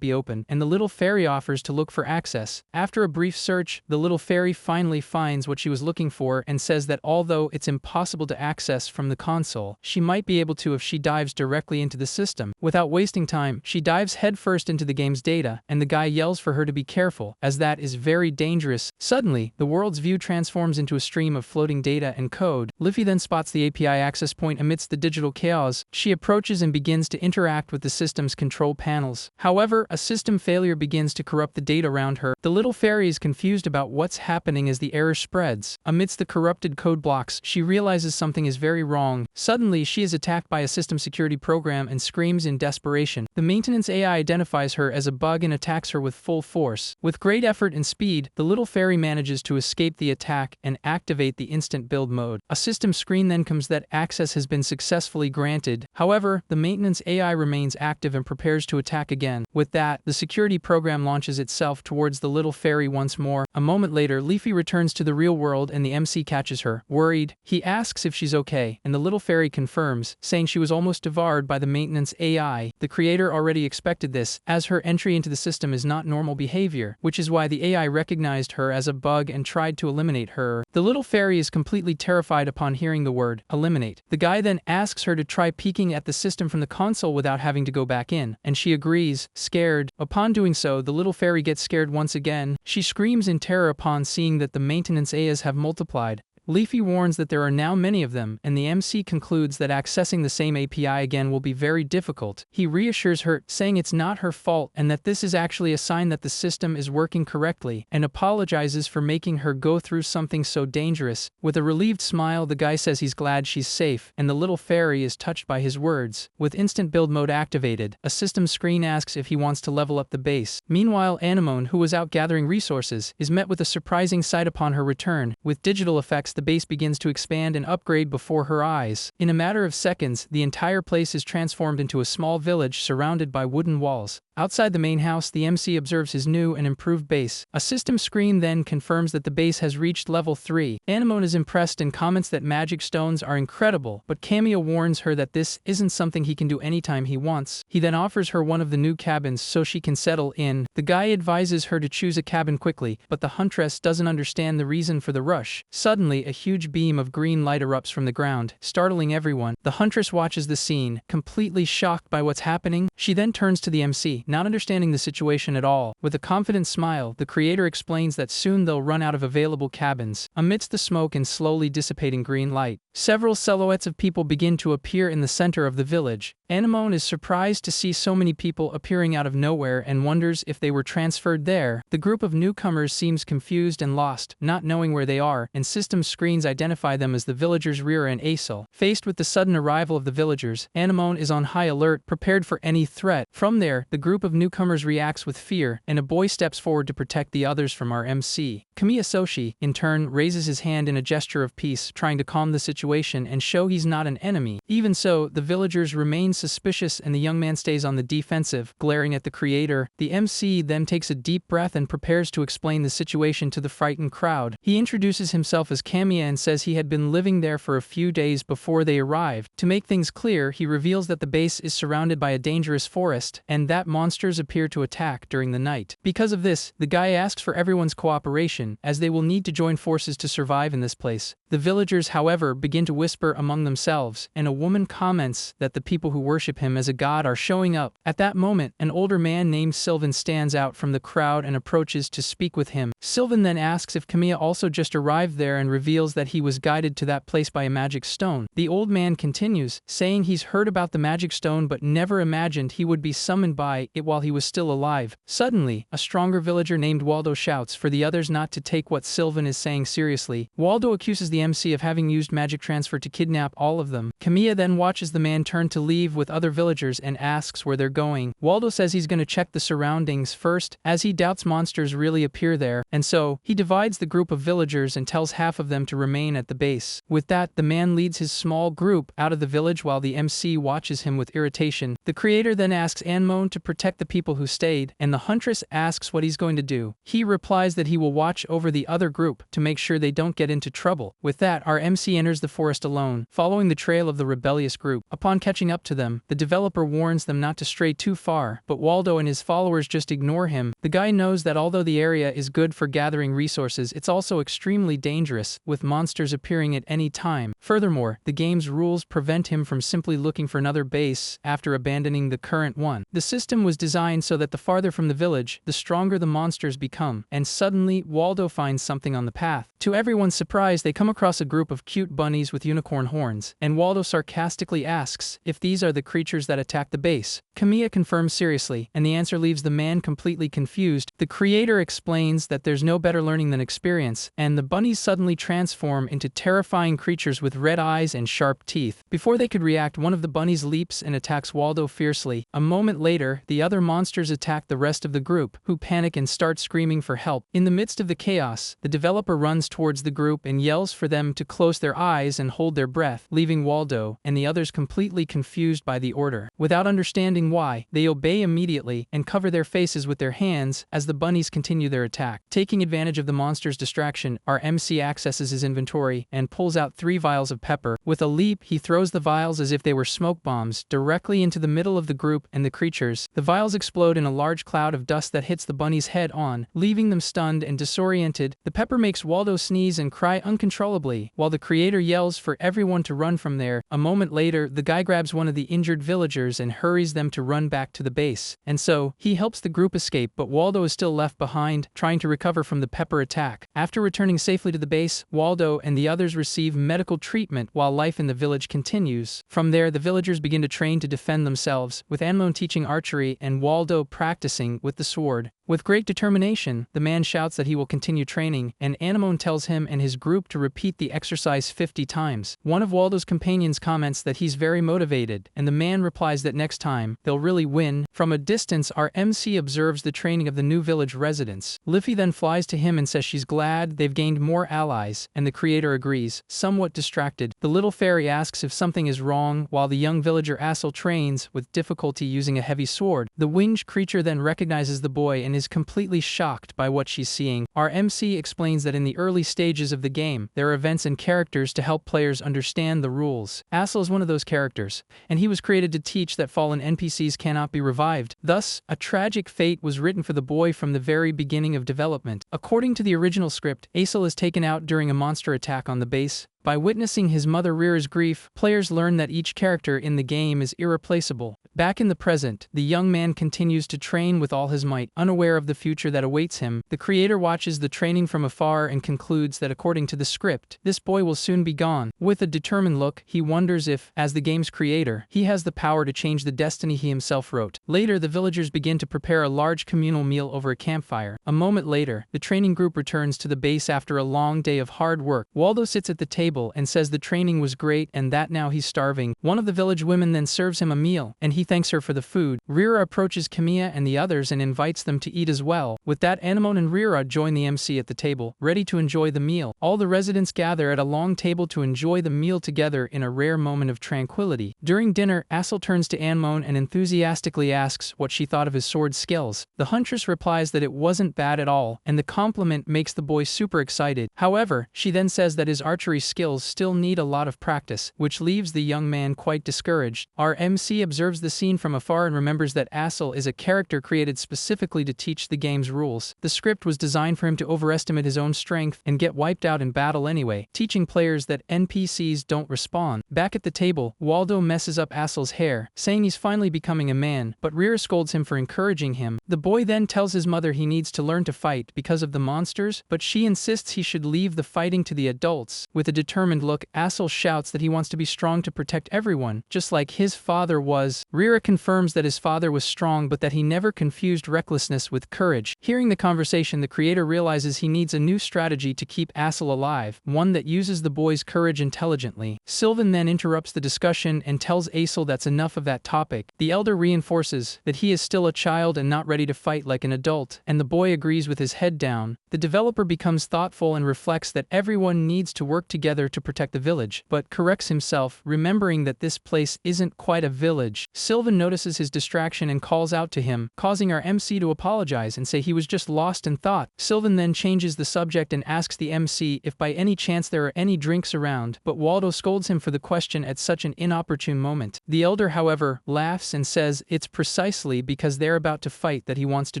be open, and the little fairy offers to look for access. After a brief search, the little fairy finally finds what she was looking for and says that although it's impossible to access from the console, she might be able to if she dives directly into the system. Without wasting time, she dives headfirst into the game's data, and the guy yells for her to be careful, as that is very dangerous. Suddenly, the world's view transforms into a stream of floating data and code. Leafy then spots the API access point amidst the digital chaos. She approaches and begins to interact with the system's control panels. However, a system failure begins to corrupt the data around her. The little fairy is confused about what's happening as the error spreads. Amidst the corrupted code blocks, she realizes something is very wrong. Suddenly, she is attacked by a system security program and screams in desperation. The maintenance AI identifies her as a bug and attacks her with full force. With great effort and speed, the little fairy manages to escape the attack and activate the instant build mode. A system screen then comes that access has been successfully granted. However, the maintenance AI remains active and prepares to attack again. With that, the security program launches itself towards the little fairy once more. A moment later, Leafy returns to the real world and the MC catches her. Worried, he asks if she's okay, and the little fairy confirms, saying she was almost devoured by the maintenance AI. The creator already expected this, as her entry into the system is not normal behavior, which is why the AI recognized her as a bug and tried to eliminate her. The little fairy is completely terrified upon hearing the word eliminate. The guy then asks her to try peeking at the system from the console without having to go back in, and she agrees, scared. Upon doing so, the little fairy gets scared once again. She screams in terror upon seeing that the maintenance AIs have multiplied. Leafy warns that there are now many of them, and the MC concludes that accessing the same API again will be very difficult. He reassures her, saying it's not her fault and that this is actually a sign that the system is working correctly, and apologizes for making her go through something so dangerous. With a relieved smile, the guy says he's glad she's safe, and the little fairy is touched by his words. With instant build mode activated, a system screen asks if he wants to level up the base. Meanwhile, Anemone, who was out gathering resources, is met with a surprising sight upon her return. With digital effects, the base begins to expand and upgrade before her eyes. In a matter of seconds, the entire place is transformed into a small village surrounded by wooden walls. Outside the main house, the MC observes his new and improved base. A system screen then confirms that the base has reached level 3. Anemone is impressed and comments that magic stones are incredible, but Cameo warns her that this isn't something he can do anytime he wants. He then offers her one of the new cabins so she can settle in. The guy advises her to choose a cabin quickly, but the huntress doesn't understand the reason for the rush. Suddenly, a huge beam of green light erupts from the ground, startling everyone. The huntress watches the scene, completely shocked by what's happening. She then turns to the MC, not understanding the situation at all. With a confident smile, the creator explains that soon they'll run out of available cabins. Amidst the smoke and slowly dissipating green light, several silhouettes of people begin to appear in the center of the village. Anemone is surprised to see so many people appearing out of nowhere and wonders if they were transferred there. The group of newcomers seems confused and lost, not knowing where they are, and system screens identify them as the villagers Rira and Aesel. Faced with the sudden arrival of the villagers, Anemone is on high alert, prepared for any threat. From there, the group of newcomers reacts with fear, and a boy steps forward to protect the others from our MC. Kamiya Soshi, in turn, raises his hand in a gesture of peace, trying to calm the situation. situation and show he's not an enemy. Even so, the villagers remain suspicious and the young man stays on the defensive, glaring at the creator. The MC then takes a deep breath and prepares to explain the situation to the frightened crowd. He introduces himself as Kamiya and says he had been living there for a few days before they arrived. To make things clear, he reveals that the base is surrounded by a dangerous forest, and that monsters appear to attack during the night. Because of this, the guy asks for everyone's cooperation, as they will need to join forces to survive in this place. The villagers, however, begin to whisper among themselves, and a woman comments that the people who worship him as a god are showing up. At that moment, an older man named Sylvan stands out from the crowd and approaches to speak with him. Sylvan then asks if Kamiya also just arrived there and reveals that he was guided to that place by a magic stone. The old man continues, saying he's heard about the magic stone but never imagined he would be summoned by it while he was still alive. Suddenly, a stronger villager named Waldo shouts for the others not to take what Sylvan is saying seriously. Waldo accuses the MC of having used magic transfer to kidnap all of them. Kamiya then watches the man turn to leave with other villagers and asks where they're going. Waldo says he's going to check the surroundings first, as he doubts monsters really appear there, and so, he divides the group of villagers and tells half of them to remain at the base. With that, the man leads his small group out of the village while the MC watches him with irritation. The creator then asks Anmon to protect the people who stayed, and the huntress asks what he's going to do. He replies that he will watch over the other group to make sure they don't get into trouble. With that, our MC enters the forest alone, following the trail of the rebellious group. Upon catching up to them, the developer warns them not to stray too far, but Waldo and his followers just ignore him. The guy knows that although the area is good for gathering resources, it's also extremely dangerous, with monsters appearing at any time. Furthermore, the game's rules prevent him from simply looking for another base after abandoning the current one. The system was designed so that the farther from the village, the stronger the monsters become, and suddenly, Waldo finds something on the path. To everyone's surprise, they come across a group of cute bunnies with unicorn horns, and Waldo sarcastically asks if these are the creatures that attack the base. Kamiya confirms seriously, and the answer leaves the man completely confused. The creator explains that there's no better learning than experience, and the bunnies suddenly transform into terrifying creatures with red eyes and sharp teeth. Before they could react, one of the bunnies leaps and attacks Waldo fiercely. A moment later, the other monsters attack the rest of the group, who panic and start screaming for help. In the midst of the chaos, the developer runs towards the group and yells for them to close their eyes and hold their breath, leaving Waldo and the others completely confused by the order. Without understanding why, they obey immediately and cover their faces with their hands as the bunnies continue their attack. Taking advantage of the monster's distraction, our MC accesses his inventory and pulls out 3 vials of pepper. With a leap, he throws the vials as if they were smoke bombs directly into the middle of the group and the creatures. The vials explode in a large cloud of dust that hits the bunnies head on, leaving them stunned and disoriented. The pepper makes Waldo sneeze and cry uncontrollably, while the creator yells for everyone to run from there. A moment later, the guy grabs one of the injured villagers and hurries them to run back to the base. And so, he helps the group escape, but Waldo is still left behind, trying to recover from the pepper attack. After returning safely to the base, Waldo and the others receive medical treatment while life in the village continues. From there, the villagers begin to train to defend themselves, with Anmon teaching archery and Waldo practicing with the sword. With great determination, the man shouts that he will continue training, and Anmon tells him and his group to repeat the exercise 50 times. One of Waldo's companions comments that he's very motivated, and the man replies that next time, they'll really win. From a distance, our MC observes the training of the new village residents. Liffy then flies to him and says she's glad they've gained more allies, and the creator agrees, somewhat distracted. The little fairy asks if something is wrong, while the young villager Assel trains, with difficulty using a heavy sword. The winged creature then recognizes the boy and is completely shocked by what she's seeing. Our MC explains that in the early stages of the game, there are events and characters to help players understand the rules. Assel is one of those characters, and he was created to teach that fallen NPCs cannot be revived. Thus, a tragic fate was written for the boy from the very beginning of development. According to the original script, Assel is taken out during a monster attack on the base. By witnessing his mother Rira's grief, players learn that each character in the game is irreplaceable. Back in the present, the young man continues to train with all his might, unaware of the future that awaits him. The creator watches the training from afar and concludes that according to the script, this boy will soon be gone. With a determined look, he wonders if, as the game's creator, he has the power to change the destiny he himself wrote. Later, the villagers begin to prepare a large communal meal over a campfire. A moment later, the training group returns to the base after a long day of hard work. Waldo sits at the table and says the training was great and that now he's starving. One of the village women then serves him a meal, and he he thanks her for the food. Rira approaches Kamiya and the others and invites them to eat as well. With that, Anemone and Rira join the MC at the table, ready to enjoy the meal. All the residents gather at a long table to enjoy the meal together in a rare moment of tranquility. During dinner, Asel turns to Anemone and enthusiastically asks what she thought of his sword skills. The huntress replies that it wasn't bad at all, and the compliment makes the boy super excited. However, she then says that his archery skills still need a lot of practice, which leaves the young man quite discouraged. Our MC observes the scene from afar and remembers that Asel is a character created specifically to teach the game's rules. The script was designed for him to overestimate his own strength and get wiped out in battle anyway, teaching players that NPCs don't respawn. Back at the table, Waldo messes up Asel's hair, saying he's finally becoming a man, but Rira scolds him for encouraging him. The boy then tells his mother he needs to learn to fight because of the monsters, but she insists he should leave the fighting to the adults. With a determined look, Asel shouts that he wants to be strong to protect everyone, just like his father was. Rira confirms that his father was strong but that he never confused recklessness with courage. Hearing the conversation, the creator realizes he needs a new strategy to keep Asel alive, one that uses the boy's courage intelligently. Sylvan then interrupts the discussion and tells Asel that's enough of that topic. The elder reinforces that he is still a child and not ready to fight like an adult, and the boy agrees with his head down. The developer becomes thoughtful and reflects that everyone needs to work together to protect the village, but corrects himself, remembering that this place isn't quite a village. Sylvan notices his distraction and calls out to him, causing our MC to apologize and say he was just lost in thought. Sylvan then changes the subject and asks the MC if by any chance there are any drinks around, but Waldo scolds him for the question at such an inopportune moment. The elder, however, laughs and says it's precisely because they're about to fight that he wants to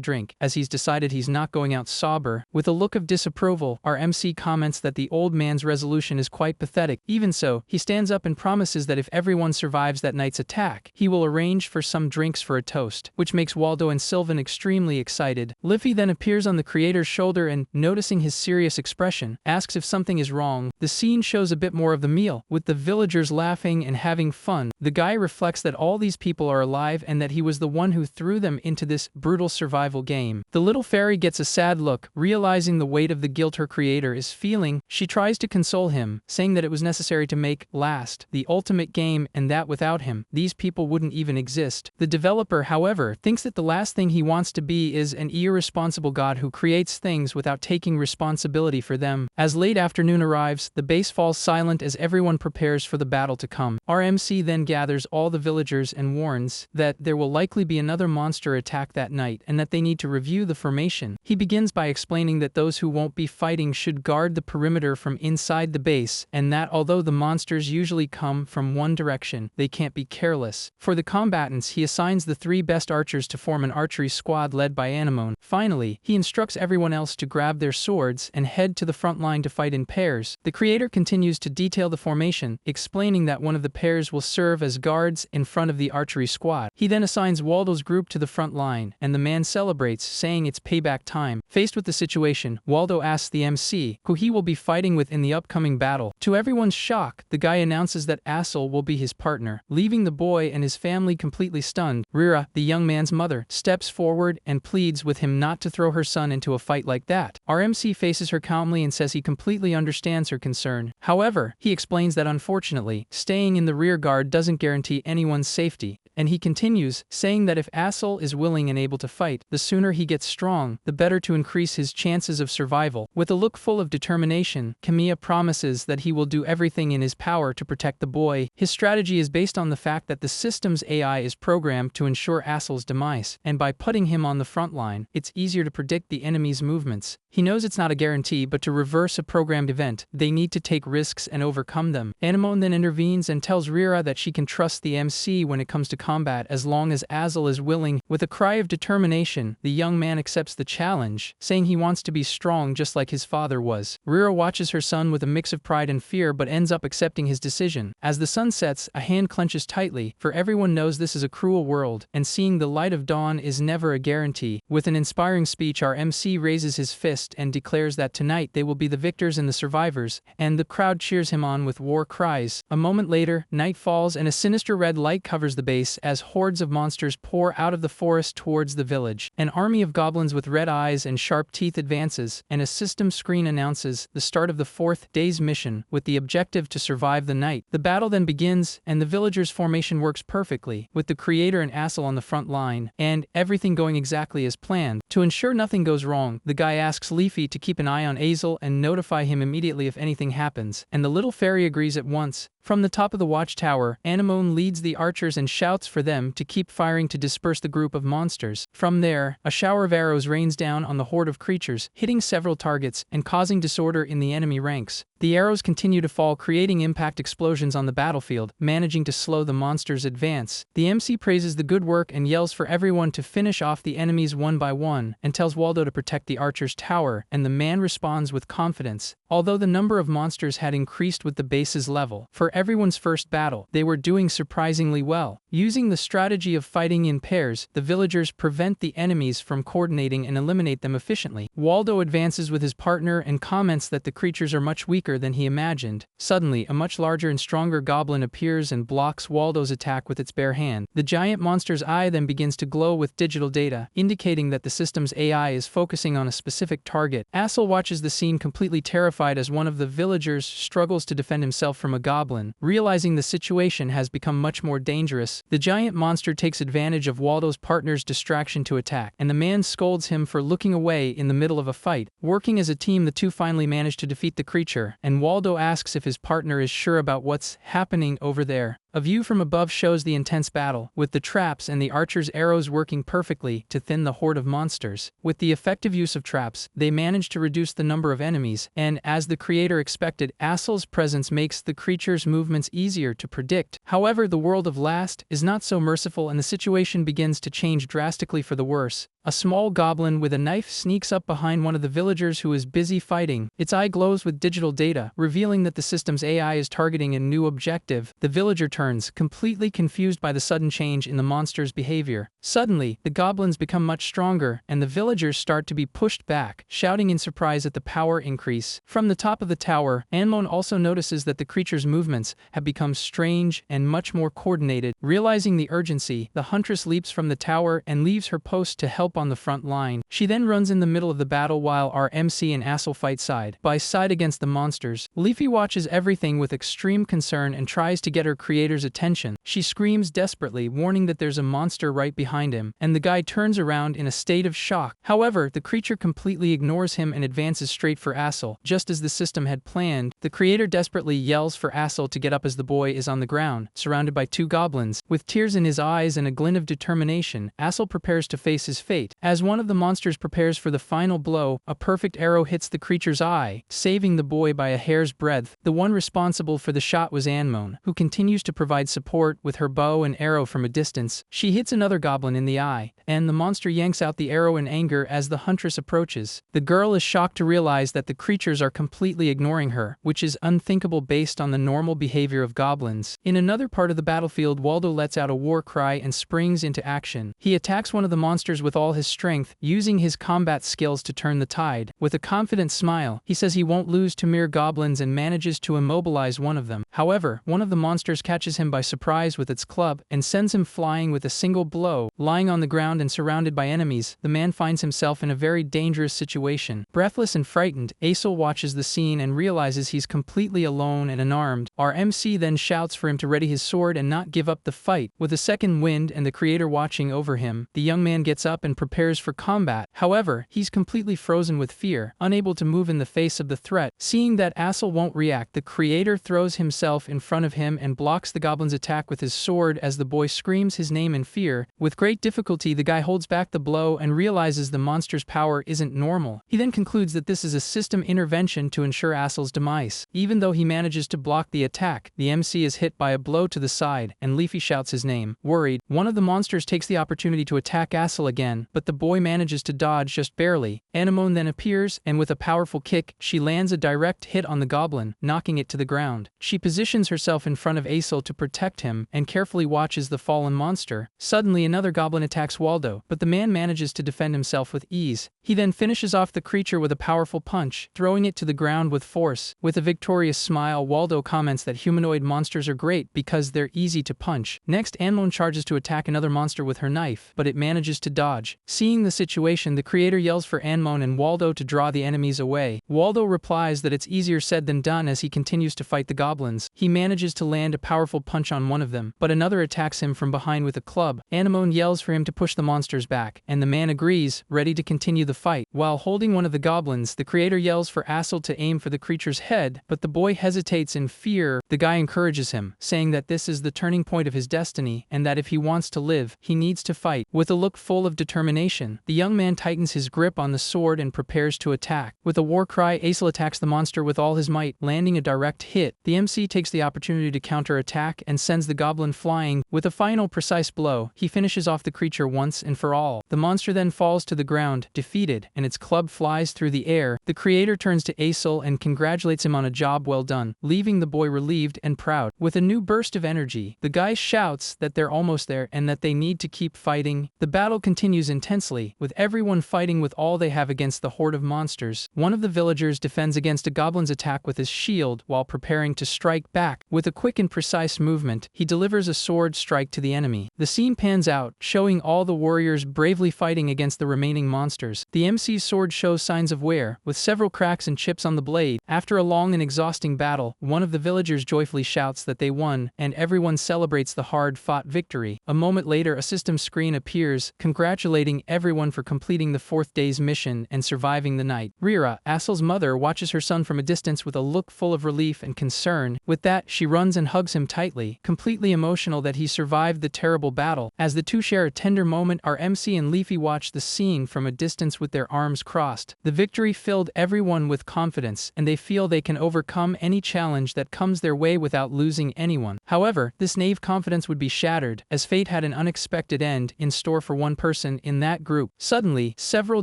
drink, as he's decided he's not going out sober. With a look of disapproval, our MC comments that the old man's resolution is quite pathetic. Even so, he stands up and promises that if everyone survives that night's attack, he will arrange for some drinks for a toast, which makes Waldo and Sylvan extremely excited. Liffy then appears on the creator's shoulder and, noticing his serious expression, asks if something is wrong. The scene shows a bit more of the meal, with the villagers laughing and having fun. The guy reflects that all these people are alive and that he was the one who threw them into this brutal survival game. The little fairy gets a sad look, realizing the weight of the guilt her creator is feeling. She tries to console him, saying that it was necessary to make Last the ultimate game and that without him, these people wouldn't even exist. The developer, however, thinks that the last thing he wants to be is an irresponsible god who creates things without taking responsibility for them. As late afternoon arrives, the base falls silent as everyone prepares for the battle to come. Our MC then gathers all the villagers and warns that there will likely be another monster attack that night and that they need to review the formation. He begins by explaining that those who won't be fighting should guard the perimeter from inside the base, and that although the monsters usually come from one direction, they can't be careless. For the combatants, he assigns the 3 best archers to form an archery squad led by Anemone. Finally, he instructs everyone else to grab their swords and head to the front line to fight in pairs. The creator continues to detail the formation, explaining that one of the pairs will serve as guards in front of the archery squad. He then assigns Waldo's group to the front line, and the man celebrates, saying it's payback time. Faced with the situation, Waldo asks the MC who he will be fighting with in the upcoming battle. To everyone's shock, the guy announces that Asel will be his partner, leaving the boy and his family completely stunned. Rira, the young man's mother, steps forward and pleads with him not to throw her son into a fight like that. Our MC faces her calmly and says he completely understands her concern. However, he explains that unfortunately, staying in the rear guard doesn't guarantee anyone's safety. And he continues, saying that if Asel is willing and able to fight, the sooner he gets strong, the better to increase his chances of survival. With a look full of determination, Kamiya promises that he will do everything in his power to protect the boy. His strategy is based on the fact that the system's AI is programmed to ensure Asel's demise, and by putting him on the front line, it's easier to predict the enemy's movements. He knows it's not a guarantee, but to reverse a programmed event, they need to take risks and overcome them. Anemone then intervenes and tells Rira that she can trust the MC when it comes to combat as long as Asel is willing. With a cry of determination, the young man accepts the challenge, saying he wants to be strong just like his father was. Rira watches her son with a mix of pride and fear but ends up accepting his decision. As the sun sets, a hand clenches tightly, for everyone knows this is a cruel world, and seeing the light of dawn is never a guarantee. With an inspiring speech, our MC raises his fist and declares that tonight they will be the victors and the survivors, and the crowd cheers him on with war cries. A moment later, night falls and a sinister red light covers the base as hordes of monsters pour out of the forest towards the village. An army of goblins with red eyes eyes and sharp teeth advances, and a system screen announces the start of the 4th day's mission with the objective to survive the night. The battle then begins, and the villagers' formation works perfectly, with the creator and Asel on the front line, and everything going exactly as planned. To ensure nothing goes wrong, the guy asks Leafy to keep an eye on Azel and notify him immediately if anything happens, and the little fairy agrees at once. From the top of the watchtower, Anemone leads the archers and shouts for them to keep firing to disperse the group of monsters. From there, a shower of arrows rains down on the horde of creatures, hitting several targets and causing disorder in the enemy ranks. The arrows continue to fall, creating impact explosions on the battlefield, managing to slow the monsters' advance. The MC praises the good work and yells for everyone to finish off the enemies one by one, and tells Waldo to protect the archer's tower, and the man responds with confidence. Although the number of monsters had increased with the base's level, for everyone's first battle, they were doing surprisingly well. Using the strategy of fighting in pairs, the villagers prevent the enemies from coordinating and eliminate them efficiently. Waldo advances with his partner and comments that the creatures are much weaker than he imagined. Suddenly, a much larger and stronger goblin appears and blocks Waldo's attack with its bare hand. The giant monster's eye then begins to glow with digital data, indicating that the system's AI is focusing on a specific target. Asel watches the scene completely terrified as one of the villagers struggles to defend himself from a goblin. Realizing the situation has become much more dangerous, the giant monster takes advantage of Waldo's partner's distraction to attack, and the man scolds him for looking away in the middle of a fight. Working as a team, the two finally manage to defeat the creature, and Waldo asks if his partner is sure about what's happening over there. A view from above shows the intense battle, with the traps and the archer's arrows working perfectly to thin the horde of monsters. With the effective use of traps, they manage to reduce the number of enemies, and as the creator expected, Asel's presence makes the creature's movements easier to predict. However, the world of Last is not so merciful, and the situation begins to change drastically for the worse. A small goblin with a knife sneaks up behind one of the villagers who is busy fighting. Its eye glows with digital data, revealing that the system's AI is targeting a new objective. The villager turns, completely confused by the sudden change in the monster's behavior. Suddenly, the goblins become much stronger, and the villagers start to be pushed back, shouting in surprise at the power increase. From the top of the tower, Anmon also notices that the creature's movements have become strange and much more coordinated. Realizing the urgency, the huntress leaps from the tower and leaves her post to help on the front line. She then runs in the middle of the battle while our MC and Asel fight side by side against the monsters. Leafy watches everything with extreme concern and tries to get her creator's attention. She screams desperately, warning that there's a monster right behind him, and the guy turns around in a state of shock. However, the creature completely ignores him and advances straight for Asel. Just as the system had planned, the creator desperately yells for Asel to get up as the boy is on the ground, surrounded by two goblins. With tears in his eyes and a glint of determination, Asel prepares to face his fate. As one of the monsters prepares for the final blow, a perfect arrow hits the creature's eye, saving the boy by a hair's breadth. The one responsible for the shot was Anmon, who continues to provide support with her bow and arrow from a distance. She hits another goblin in the eye, and the monster yanks out the arrow in anger as the huntress approaches. The girl is shocked to realize that the creatures are completely ignoring her, which is unthinkable based on the normal behavior of goblins. In another part of the battlefield, Waldo lets out a war cry and springs into action. He attacks one of the monsters with all his strength, using his combat skills to turn the tide. With a confident smile, he says he won't lose to mere goblins and manages to immobilize one of them. However, one of the monsters catches him by surprise with its club and sends him flying with a single blow. Lying on the ground and surrounded by enemies, the man finds himself in a very dangerous situation. Breathless and frightened, Asel watches the scene and realizes he's completely alone and unarmed. Our MC then shouts for him to ready his sword and not give up the fight. With a second wind and the creator watching over him, the young man gets up and prepares for combat. However, he's completely frozen with fear, unable to move in the face of the threat. Seeing that Asel won't react, the creator throws himself in front of him and blocks the goblin's attack with his sword as the boy screams his name in fear. With great difficulty, the guy holds back the blow and realizes the monster's power isn't normal. He then concludes that this is a system intervention to ensure Asel's demise. Even though he manages to block the attack, the MC is hit by a blow to the side, and Leafy shouts his name. Worried, one of the monsters takes the opportunity to attack Asel again, but the boy manages to dodge just barely. Anemone then appears, and with a powerful kick, she lands a direct hit on the goblin, knocking it to the ground. She positions herself in front of Asel to to protect him and carefully watches the fallen monster. Suddenly another goblin attacks Waldo, but the man manages to defend himself with ease. He then finishes off the creature with a powerful punch, throwing it to the ground with force. With a victorious smile, Waldo comments that humanoid monsters are great because they're easy to punch. Next, Anmon charges to attack another monster with her knife, but it manages to dodge. Seeing the situation, the creator yells for Anmon and Waldo to draw the enemies away. Waldo replies that it's easier said than done as he continues to fight the goblins. He manages to land a powerful punch on one of them, but another attacks him from behind with a club. Anmon yells for him to push the monsters back, and the man agrees, ready to continue the fight. While holding one of the goblins, the creator yells for Asura to aim for the creature's head, but the boy hesitates in fear. The guy encourages him, saying that this is the turning point of his destiny, and that if he wants to live, he needs to fight. With a look full of determination, the young man tightens his grip on the sword and prepares to attack. With a war cry, Asura attacks the monster with all his might, landing a direct hit. The MC takes the opportunity to counter-attack and sends the goblin flying. With a final precise blow, he finishes off the creature once and for all. The monster then falls to the ground, defeated, and its club flies through the air. The creator turns to Asura and congratulates him on a job well done, leaving the boy relieved and proud. With a new burst of energy, the guy shouts that they're almost there and that they need to keep fighting. The battle continues intensely, with everyone fighting with all they have against the horde of monsters. One of the villagers defends against a goblin's attack with his shield while preparing to strike back. With a quick and precise movement, he delivers a sword strike to the enemy. The scene pans out, showing all the warriors bravely fighting against the remaining monsters. The MC's sword shows signs of wear, with several cracks and chips on the blade. After a long and exhausting battle, one of the villagers joyfully shouts that they won, and everyone celebrates the hard-fought victory. A moment later, a system screen appears, congratulating everyone for completing the fourth day's mission and surviving the night. Rira, Asura's mother, watches her son from a distance with a look full of relief and concern. With that, she runs and hugs him tightly, completely emotional that he survived the terrible battle. As the two share a tender moment, our MC and Leafy watch the scene from a distance with their arms crossed. The victory filled everyone with confidence, and they feel they can overcome any challenge that comes their way without losing anyone. However, this naive confidence would be shattered, as fate had an unexpected end in store for one person in that group. Suddenly, several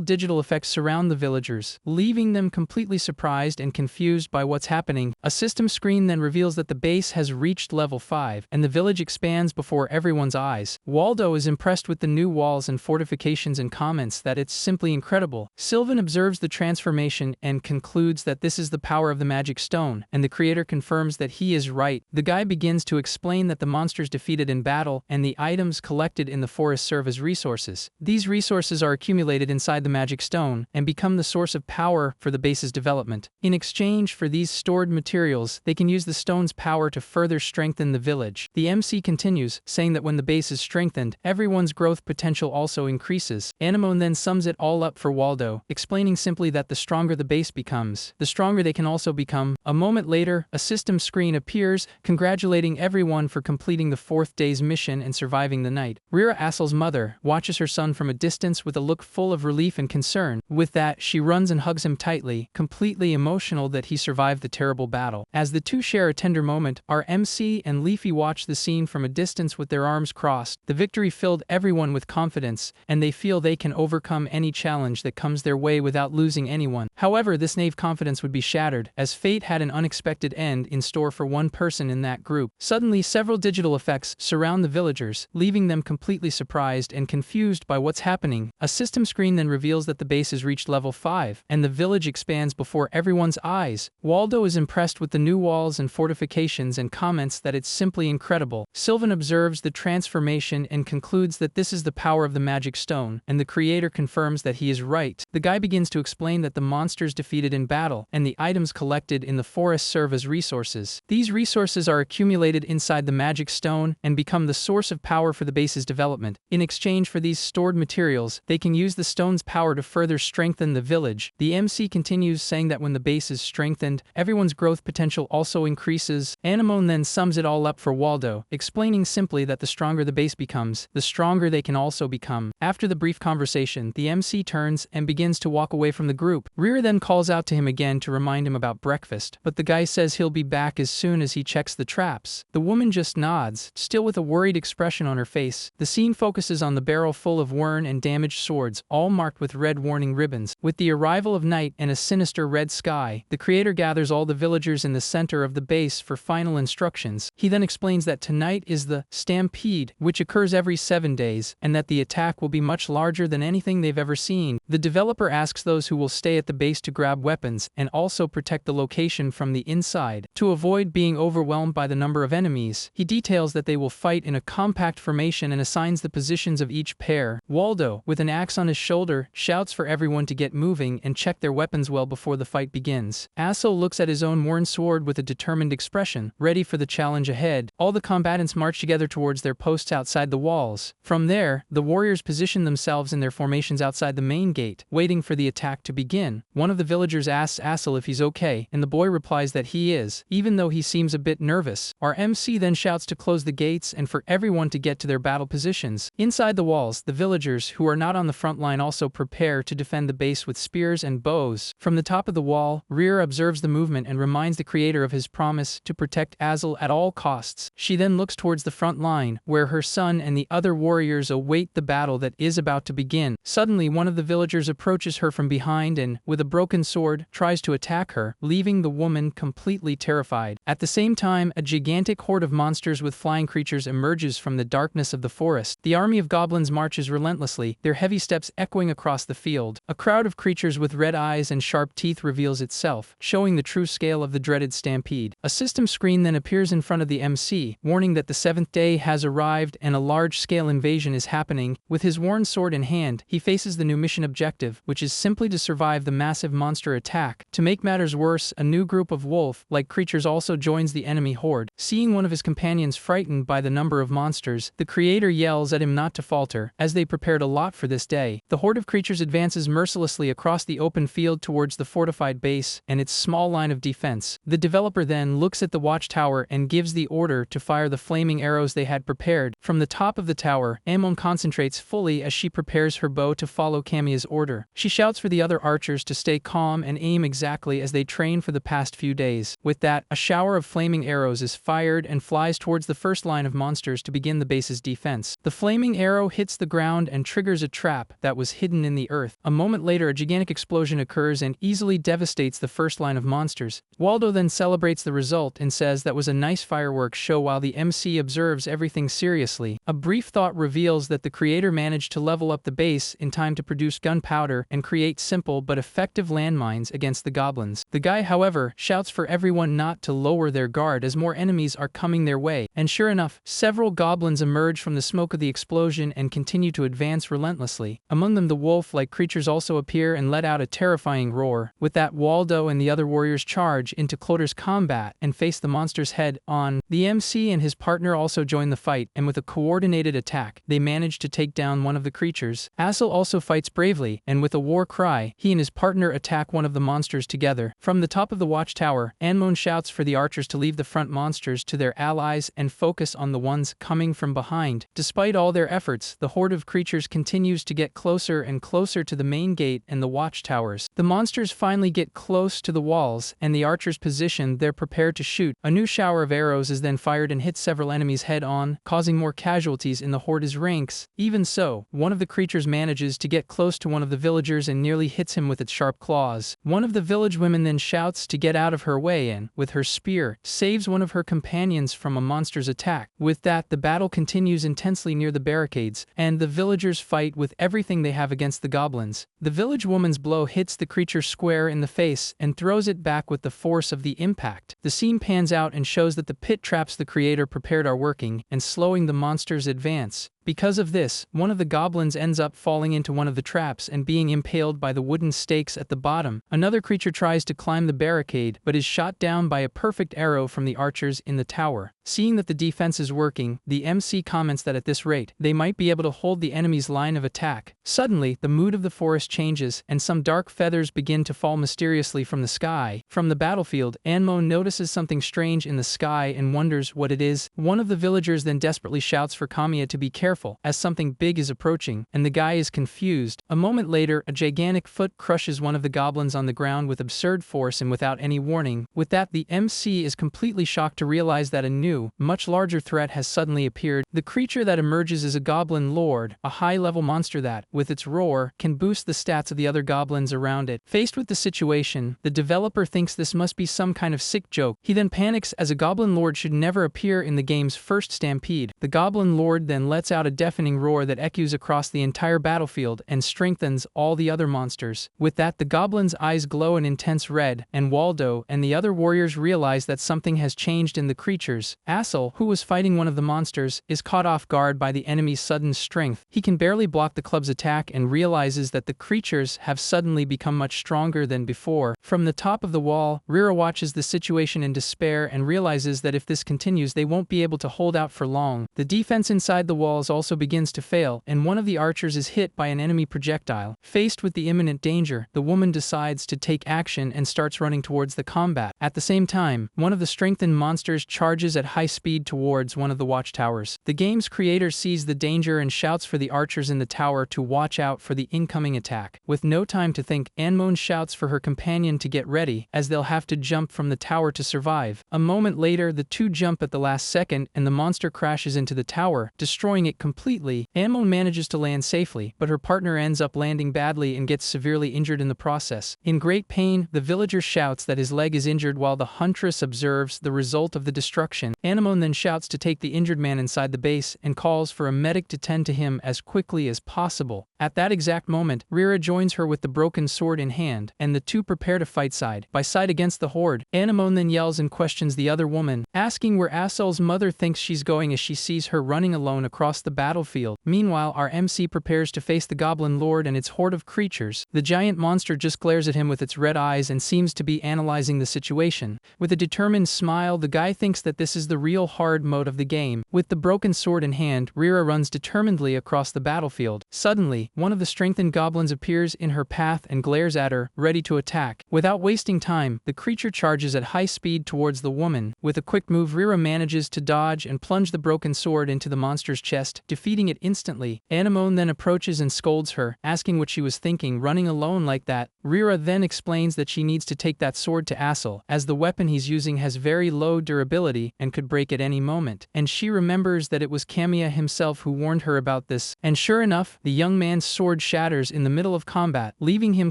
digital effects surround the villagers, leaving them completely surprised and confused by what's happening. A system screen then reveals that the base has reached level 5, and the village expands before everyone's eyes. Waldo is impressed with the new walls and fortifications and comments that it's simply incredible. Sylvan observes the transformation and concludes that this is the power of the magic stone, and the creator confirms that he is right. The guy begins to explain that the monsters defeated in battle and the items collected in the forest serve as resources. These resources are accumulated inside the magic stone and become the source of power for the base's development. In exchange for these stored materials, they can use the stone's power to further strengthen the village. The MC continues, saying that when the base is strengthened, everyone's growth potential also increases. Anemone then sums it all up for Waldo, explaining simply that the stronger the base becomes, the stronger they can also become. A moment later, a system screen appears, congratulating everyone for completing the fourth day's mission and surviving the night. Rira, Asura's mother, watches her son from a distance with a look full of relief and concern. With that, she runs and hugs him tightly, completely emotional that he survived the terrible battle. As the two share a tender moment, our MC and Leafy watch the scene from a distance with their arms crossed. The victory filled everyone with confidence, and they feel they can overcome any challenge that comes their way without losing anyone. However, this naive confidence would be shattered, as fate had an unexpected end in store for one person in that group. Suddenly, several digital effects surround the villagers, leaving them completely surprised and confused by what's happening. A system screen then reveals that the base has reached level 5, and the village expands before everyone's eyes. Waldo is impressed with the new walls and fortifications and comments that it's simply incredible. Sylvan observes the transformation and concludes that this is the power of the magic stone, and the creator confirms that he is right. The guy begins to explain that the monsters defeated in battle and the items collected in the forest serve as resources. These resources are accumulated inside the magic stone and become the source of power for the base's development. In exchange for these stored materials, they can use the stone's power to further strengthen the village. The MC continues, saying that when the base is strengthened, everyone's growth potential also increases. Anemone then sums it all up for Waldo, explaining simply that the stronger the base becomes, the stronger they can also become. After the brief conversation, the MC turns and begins to walk away from the group. Rira then calls out to him again to remind him about breakfast, but the guy says he'll be back as soon as he checks the traps. The woman just nods, still with a worried expression on her face. The scene focuses on the barrel full of worn and damaged swords, all marked with red warning ribbons. With the arrival of night and a sinister red sky, the creator gathers all the villagers in the center of the base for final instructions. He then explains that tonight is the stampede, which occurs every 7 days, and that the attack will be much larger than anything they've ever seen. The developer asks those who will stay at the base to grab weapons and also protect the location from the inside. To avoid being overwhelmed by the number of enemies, he details that they will fight in a compact formation and assigns the positions of each pair. Waldo, with an axe on his shoulder, shouts for everyone to get moving and check their weapons well before the fight begins. Aso looks at his own worn sword with a determined expression, ready for the challenge ahead. All the combatants march together towards their posts outside the walls. From there, the warriors position themselves in their formations outside the main gate, waiting for the attack to begin. One of the villagers asks Asel if he's okay, and the boy replies that he is, even though he seems a bit nervous. Our MC then shouts to close the gates and for everyone to get to their battle positions. Inside the walls, the villagers, who are not on the front line, also prepare to defend the base with spears and bows. From the top of the wall, Rear observes the movement and reminds the creator of his promise to protect Asel at all costs. She then looks towards the front line, where her son and the other warriors await the battle that is about to begin. Suddenly, one of the villagers approaches her from behind and, with a broken sword, tries to attack her, leaving the woman completely terrified. At the same time, a gigantic horde of monsters with flying creatures emerges from the darkness of the forest. The army of goblins marches relentlessly, their heavy steps echoing across the field. A crowd of creatures with red eyes and sharp teeth reveals itself, showing the true scale of the dreaded stampede. A system screen then appears in front of the MC, warning that the 7th day has arrived and a large-scale invasion is happening. With his worn sword in hand, he faces the new mission objective, which is simply to survive the massive monster attack. To make matters worse, a new group of wolf-like creatures also joins the enemy horde. Seeing one of his companions frightened by the number of monsters, the creator yells at him not to falter, as they prepared a lot for this day. The horde of creatures advances mercilessly across the open field towards the fortified base and its small line of defense. The developer then looks at the watchtower and gives the order to fire the flaming arrows they had prepared. From the top of the tower, Amon concentrates fully as she prepares her bow to follow Kamiya's order. She shouts for the other archers to stay calm and aim exactly as they train for the past few days. With that, a shower of flaming arrows is fired and flies towards the first line of monsters to begin the base's defense. The flaming arrow hits the ground and triggers a trap that was hidden in the earth. A moment later, a gigantic explosion occurs and easily devastates the first line of monsters. Waldo then celebrates the result and says that was a nice fireworks show while the MC observes everything seriously. A brief thought reveals that the creator managed to level up the base in time to produce gunpowder and create simple but effective landmines against the goblins. The guy, however, shouts for everyone not to lower their guard as more enemies are coming their way, and sure enough, several goblins emerge from the smoke of the explosion and continue to advance relentlessly. Among them, the wolf-like creatures also appear and let out a terrifying roar. With that, Waldo and the other warriors charge into close combat and face the monsters head-on. The MC and his partner also join the fight, and with a coordinated attack, they manage to take down one of the creatures. Asel also fights bravely, and with a war cry, he and his partner attack one of the monsters together. From the top of the watchtower, Anmon shouts for the archers to leave the front monsters to their allies and focus on the ones coming from behind. Despite all their efforts, the horde of creatures continues to get closer and closer to the main gate and the watchtowers. The monsters finally get close to the walls, and the archers positioned there prepare to shoot. A new shower of arrows is then fired and hits several enemies head-on, causing more casualties in the horde's ranks. Even so, one of the creatures manages to get close to one of the villagers and nearly hits him with its sharp claws. One of the village women then shouts to get out of her way and, with her spear, saves one of her companions from a monster's attack. With that, the battle continues intensely near the barricades, and the villagers fight with everything they have against the goblins. The village woman's blow hits the creature square in the face and throws it back with the force of the impact. The scene pans out and shows that the pit traps the creator prepared are working and slowing the monster's advance. Because of this, one of the goblins ends up falling into one of the traps and being impaled by the wooden stakes at the bottom. Another creature tries to climb the barricade but is shot down by a perfect arrow from the archers in the tower. Seeing that the defense is working, the MC comments that at this rate, they might be able to hold the enemy's line of attack. Suddenly, the mood of the forest changes and some dark feathers begin to fall mysteriously from the sky. From the battlefield, Anmon notices something strange in the sky and wonders what it is. One of the villagers then desperately shouts for Kamiya to be careful careful, as something big is approaching, and the guy is confused. A moment later, a gigantic foot crushes one of the goblins on the ground with absurd force and without any warning. With that, the MC is completely shocked to realize that a new, much larger threat has suddenly appeared. The creature that emerges is a goblin lord, a high-level monster that, with its roar, can boost the stats of the other goblins around it. Faced with the situation, the developer thinks this must be some kind of sick joke. He then panics, as a goblin lord should never appear in the game's first stampede. The goblin lord then lets out a deafening roar that echoes across the entire battlefield and strengthens all the other monsters. With that, the goblin's eyes glow an intense red, and Waldo and the other warriors realize that something has changed in the creatures. Asel, who was fighting one of the monsters, is caught off guard by the enemy's sudden strength. He can barely block the club's attack and realizes that the creatures have suddenly become much stronger than before. From the top of the wall, Rira watches the situation in despair and realizes that if this continues, they won't be able to hold out for long. The defense inside the walls also begins to fail, and one of the archers is hit by an enemy projectile. Faced with the imminent danger, the woman decides to take action and starts running towards the combat. At the same time, one of the strengthened monsters charges at high speed towards one of the watchtowers. The game's creator sees the danger and shouts for the archers in the tower to watch out for the incoming attack. With no time to think, Anmon shouts for her companion to get ready, as they'll have to jump from the tower to survive. A moment later, the two jump at the last second, and the monster crashes into the tower, destroying it completely. Anmon manages to land safely, but her partner ends up landing badly and gets severely injured in the process. In great pain, the villager shouts that his leg is injured while the huntress observes the result of the destruction. Anmon then shouts to take the injured man inside the base and calls for a medic to tend to him as quickly as possible. At that exact moment, Rira joins her with the broken sword in hand, and the two prepare to fight side by side against the horde. Anemone then yells and questions the other woman, asking where Asel's mother thinks she's going as she sees her running alone across the battlefield. Meanwhile, our MC prepares to face the Goblin Lord and its horde of creatures. The giant monster just glares at him with its red eyes and seems to be analyzing the situation. With a determined smile, the guy thinks that this is the real hard mode of the game. With the broken sword in hand, Rira runs determinedly across the battlefield. Suddenly, one of the strengthened goblins appears in her path and glares at her, ready to attack. Without wasting time, the creature charges at high speed towards the woman. With a quick move, Rira manages to dodge and plunge the broken sword into the monster's chest, defeating it instantly. Anemone then approaches and scolds her, asking what she was thinking running alone like that. Rira then explains that she needs to take that sword to Asel, as the weapon he's using has very low durability and could break at any moment. And she remembers that it was Kamiya himself who warned her about this. And sure enough, the young man's sword shatters in the middle of combat, leaving him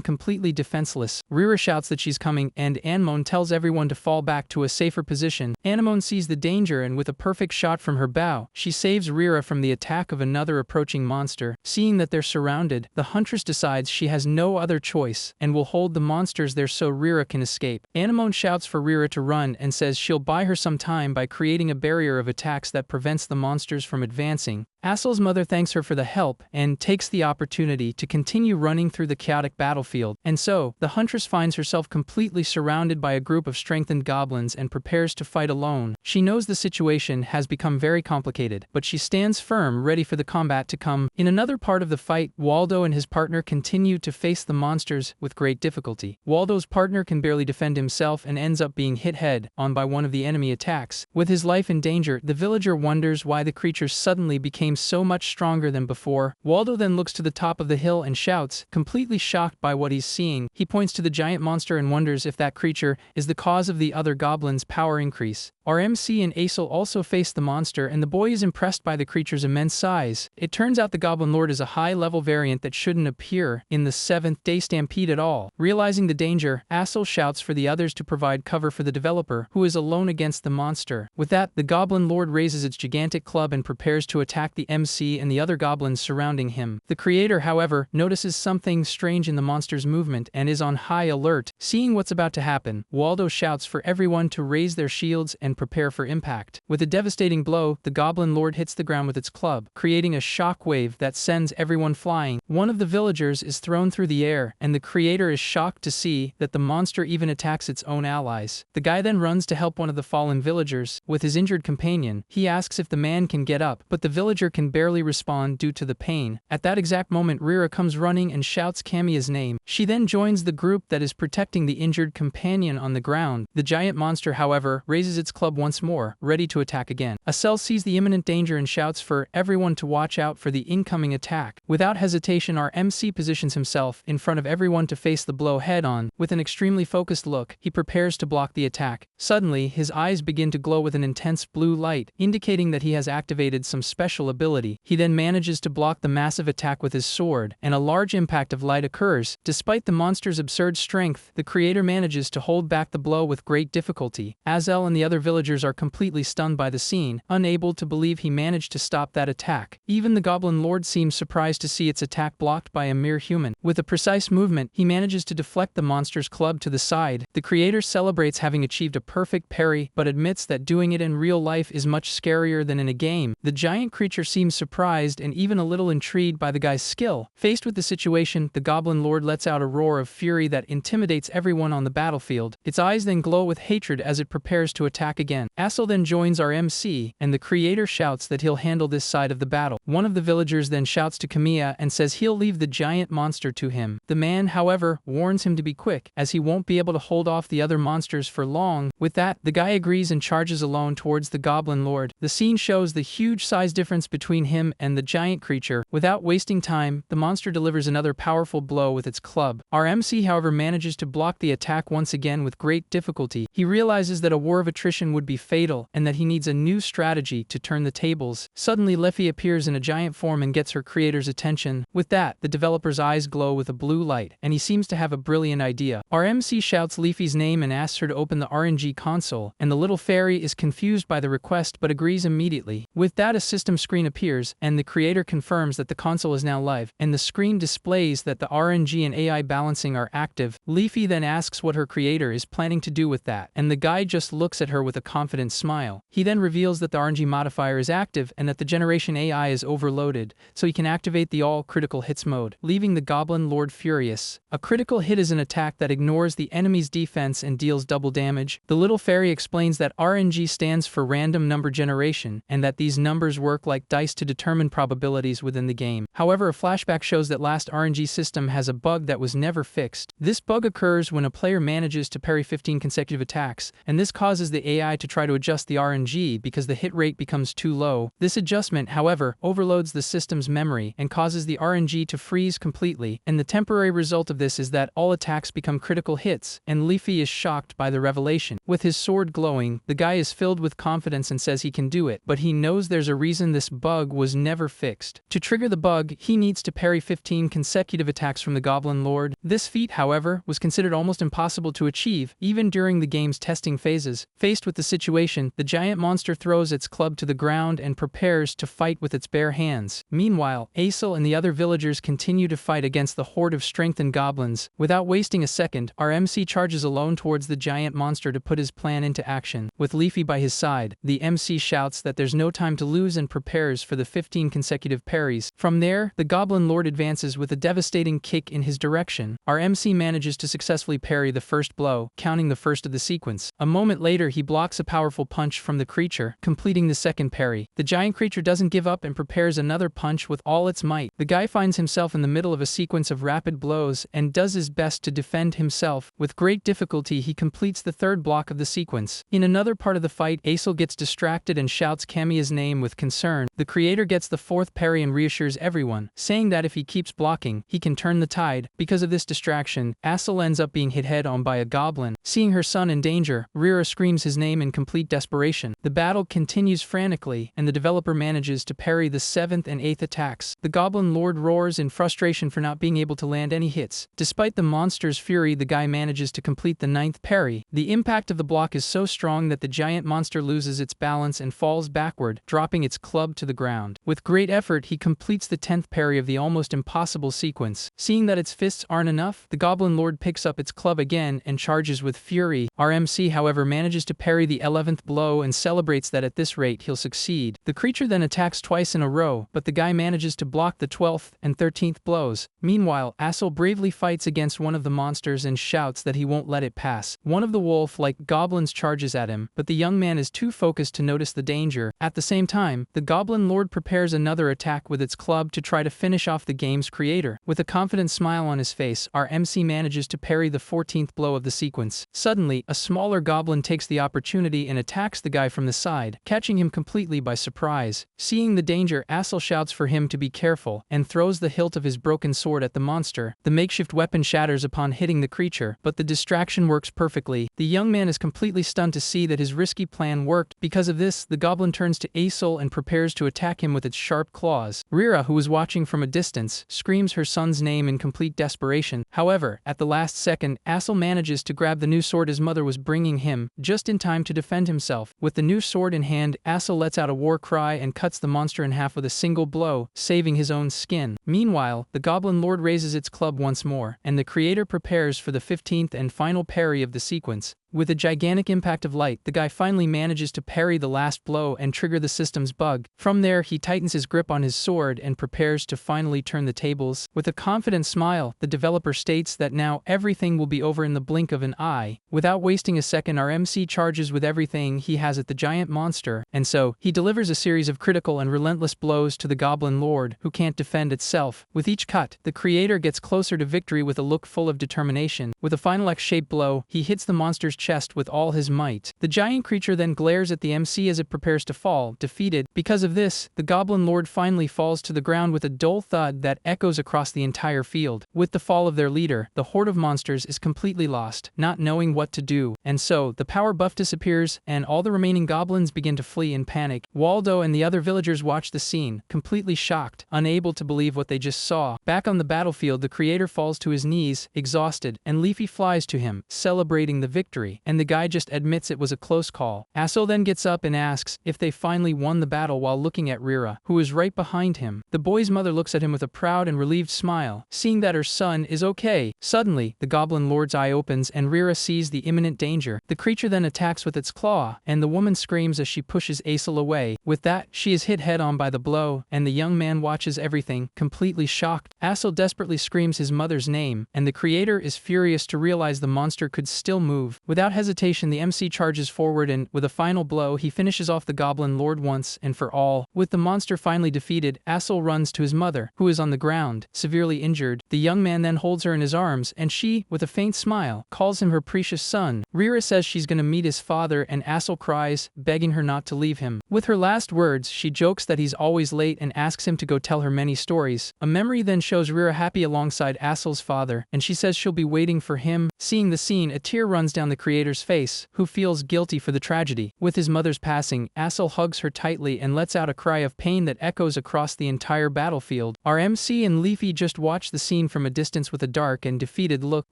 completely defenseless. Rira shouts that she's coming, and Anemone tells everyone to fall back to a safer position. Anemone sees the danger, and with a perfect shot from her bow, she saves Rira from the attack of another approaching monster. Seeing that they're surrounded, the huntress decides she has no other choice, and will hold the monsters there so Rira can escape. Anemone shouts for Rira to run and says she'll buy her some time by creating a barrier of attacks that prevents the monsters from advancing. Asel's mother thanks her for the help and takes the opportunity to continue running through the chaotic battlefield. And so, the huntress finds herself completely surrounded by a group of strengthened goblins and prepares to fight alone. She knows the situation has become very complicated, but she stands firm, ready for the combat to come. In another part of the fight, Waldo and his partner continue to face the monsters with great difficulty. Waldo's partner can barely defend himself and ends up being hit head-on by one of the enemy attacks. With his life in danger, the villager wonders why the creatures suddenly became so much stronger than before. Waldo then looks to the top of the hill and shouts, completely shocked by what he's seeing. He points to the giant monster and wonders if that creature is the cause of the other goblins' power increase. Our MC and Asel also face the monster, and the boy is impressed by the creature's immense size. It turns out the Goblin Lord is a high-level variant that shouldn't appear in the 7th day stampede at all. Realizing the danger, Asel shouts for the others to provide cover for the developer, who is alone against the monster. With that, the Goblin Lord raises its gigantic club and prepares to attack the MC and the other goblins surrounding him. The creator, however, notices something strange in the monster's movement and is on high alert. Seeing what's about to happen, Waldo shouts for everyone to raise their shields and prepare for impact. With a devastating blow, the Goblin Lord hits the ground with its club, creating a shock wave that sends everyone flying. One of the villagers is thrown through the air, and the creator is shocked to see that the monster even attacks its own allies. The guy then runs to help one of the fallen villagers. With his injured companion, he asks if the man can get up, but the villager creator can barely respond due to the pain. At that exact moment, Rira comes running and shouts Kamiya's name. She then joins the group that is protecting the injured companion on the ground. The giant monster, however, raises its club once more, ready to attack again. Asel sees the imminent danger and shouts for everyone to watch out for the incoming attack. Without hesitation, our MC positions himself in front of everyone to face the blow head-on. With an extremely focused look, he prepares to block the attack. Suddenly, his eyes begin to glow with an intense blue light, indicating that he has activated some special ability. He then manages to block the massive attack with his sword, and a large impact of light occurs. Despite the monster's absurd strength, the creator manages to hold back the blow with great difficulty. Asel and the other villagers are completely stunned by the scene, unable to believe he managed to stop that attack. Even the Goblin Lord seems surprised to see its attack blocked by a mere human. With a precise movement, he manages to deflect the monster's club to the side. The creator celebrates having achieved a perfect parry, but admits that doing it in real life is much scarier than in a game. The giant creature seems surprised and even a little intrigued by the guy's skill. Faced with the situation, the Goblin Lord lets out a roar of fury that intimidates everyone on the battlefield. Its eyes then glow with hatred as it prepares to attack again. Asel then joins our MC, and the creator shouts that he'll handle this side of the battle. One of the villagers then shouts to Kamiya and says he'll leave the giant monster to him. The man, however, warns him to be quick, as he won't be able to hold off the other monsters for long. With that, the guy agrees and charges alone towards the Goblin Lord. The scene shows the huge size difference between him and the giant creature. Without wasting time, the monster delivers another powerful blow with its club. Our MC, however, manages to block the attack once again with great difficulty. He realizes that a war of attrition would be fatal, and that he needs a new strategy to turn the tables. Suddenly, Leafy appears in a giant form and gets her creator's attention. With that, the developer's eyes glow with a blue light, and he seems to have a brilliant idea. Our MC shouts Leafy's name and asks her to open the RNG console, and the little fairy is confused by the request but agrees immediately. With that, a system screen appears, and the creator confirms that the console is now live, and the screen displays that the RNG and AI balancing are active. Leafy then asks what her creator is planning to do with that, and the guy just looks at her with a confident smile. He then reveals that the RNG modifier is active and that the generation AI is overloaded, so he can activate the all-critical hits mode, leaving the Goblin Lord furious. A critical hit is an attack that ignores the enemy's defense and deals double damage. The little fairy explains that RNG stands for random number generation, and that these numbers work like dice to determine probabilities within the game. However, a flashback shows that last RNG system has a bug that was never fixed. This bug occurs when a player manages to parry 15 consecutive attacks, and this causes the AI to try to adjust the RNG because the hit rate becomes too low. This adjustment, however, overloads the system's memory and causes the RNG to freeze completely, and the temporary result of this is that all attacks become critical hits, and Leafy is shocked by the revelation. With his sword glowing, the guy is filled with confidence and says he can do it, but he knows there's a reason this bug was never fixed. To trigger the bug, he needs to parry 15 consecutive attacks from the Goblin Lord. This feat, however, was considered almost impossible to achieve, even during the game's testing phases. Faced with the situation, the giant monster throws its club to the ground and prepares to fight with its bare hands. Meanwhile, Asel and the other villagers continue to fight against the horde of strengthened goblins. Without wasting a second, our MC charges alone towards the giant monster to put his plan into action. With Leafy by his side, the MC shouts that there's no time to lose and prepares for the 15 consecutive parries. From there, the Goblin Lord advances with a devastating kick in his direction. Our MC manages to successfully parry the first blow, counting the first of the sequence. A moment later, he blocks a powerful punch from the creature, completing the second parry. The giant creature doesn't give up and prepares another punch with all its might. The guy finds himself in the middle of a sequence of rapid blows and does his best to defend himself. With great difficulty, he completes the third block of the sequence. In another part of the fight, Asel gets distracted and shouts Kamiya's name with concern. The creator gets the fourth parry and reassures everyone, saying that if he keeps blocking, he can turn the tide. Because of this distraction, Asel ends up being hit head-on by a goblin. Seeing her son in danger, Rira screams his name in complete desperation. The battle continues frantically, and the developer manages to parry the 7th and 8th attacks. The Goblin Lord roars in frustration for not being able to land any hits. Despite the monster's fury, the guy manages to complete the 9th parry. The impact of the block is so strong that the giant monster loses its balance and falls backward, dropping its club to the ground. With great effort, he completes the 10th parry of the almost impossible sequence. Seeing that its fists aren't enough, the Goblin Lord picks up its club again and charges with fury. Our MC, however, manages to parry the 11th blow and celebrates that at this rate he'll succeed. The creature then attacks twice in a row, but the guy manages to block the 12th and 13th blows. Meanwhile, Asel bravely fights against one of the monsters and shouts that he won't let it pass. One of the wolf-like goblins charges at him, but the young man is too focused to notice the danger. At the same time, the Goblin Goblin Lord prepares another attack with its club to try to finish off the game's creator. With a confident smile on his face, our MC manages to parry the 14th blow of the sequence. Suddenly, a smaller goblin takes the opportunity and attacks the guy from the side, catching him completely by surprise. Seeing the danger, Asel shouts for him to be careful and throws the hilt of his broken sword at the monster. The makeshift weapon shatters upon hitting the creature, but the distraction works perfectly. The young man is completely stunned to see that his risky plan worked. Because of this, the goblin turns to Asel and prepares to attack him with its sharp claws. Rira, who was watching from a distance, screams her son's name in complete desperation. However, at the last second, Asel manages to grab the new sword his mother was bringing him, just in time to defend himself. With the new sword in hand, Asel lets out a war cry and cuts the monster in half with a single blow, saving his own skin. Meanwhile, the Goblin Lord raises its club once more, and the creator prepares for the 15th and final parry of the sequence. With a gigantic impact of light, the guy finally manages to parry the last blow and trigger the system's bug. From there, he tightens his grip on his sword and prepares to finally turn the tables. With a confident smile, the developer states that now everything will be over in the blink of an eye. Without wasting a second, our MC charges with everything he has at the giant monster, and so, he delivers a series of critical and relentless blows to the Goblin Lord, who can't defend itself. With each cut, the creator gets closer to victory with a look full of determination. With a final X-shaped blow, he hits the monster's chest with all his might. The giant creature then glares at the MC as it prepares to fall, defeated. Because of this, the Goblin Lord finally falls to the ground with a dull thud that echoes across the entire field. With the fall of their leader, the horde of monsters is completely lost, not knowing what to do, and so, the power buff disappears, and all the remaining goblins begin to flee in panic. Waldo and the other villagers watch the scene, completely shocked, unable to believe what they just saw. Back on the battlefield, the creator falls to his knees, exhausted, and Leafy flies to him, celebrating the victory. And the guy just admits it was a close call. Asel then gets up and asks if they finally won the battle while looking at Rira, who is right behind him. The boy's mother looks at him with a proud and relieved smile, seeing that her son is okay. Suddenly, the Goblin Lord's eye opens and Rira sees the imminent danger. The creature then attacks with its claw, and the woman screams as she pushes Asel away. With that, she is hit head-on by the blow, and the young man watches everything, completely shocked. Asel desperately screams his mother's name, and the creator is furious to realize the monster could still move. Without hesitation, the MC charges forward and, with a final blow, he finishes off the Goblin Lord once and for all. With the monster finally defeated, Asel runs to his mother, who is on the ground, severely injured. The young man then holds her in his arms, and she, with a faint smile, calls him her precious son. Rira says she's gonna meet his father, and Asel cries, begging her not to leave him. With her last words, she jokes that he's always late and asks him to go tell her many stories. A memory then shows Rira happy alongside Asel's father, and she says she'll be waiting for him. Seeing the scene, a tear runs down the creator's face, who feels guilty for the tragedy. With his mother's passing, Asel hugs her tightly and lets out a cry of pain that echoes across the entire battlefield. Our MC and Leafy just watch the scene from a distance with a dark and defeated look.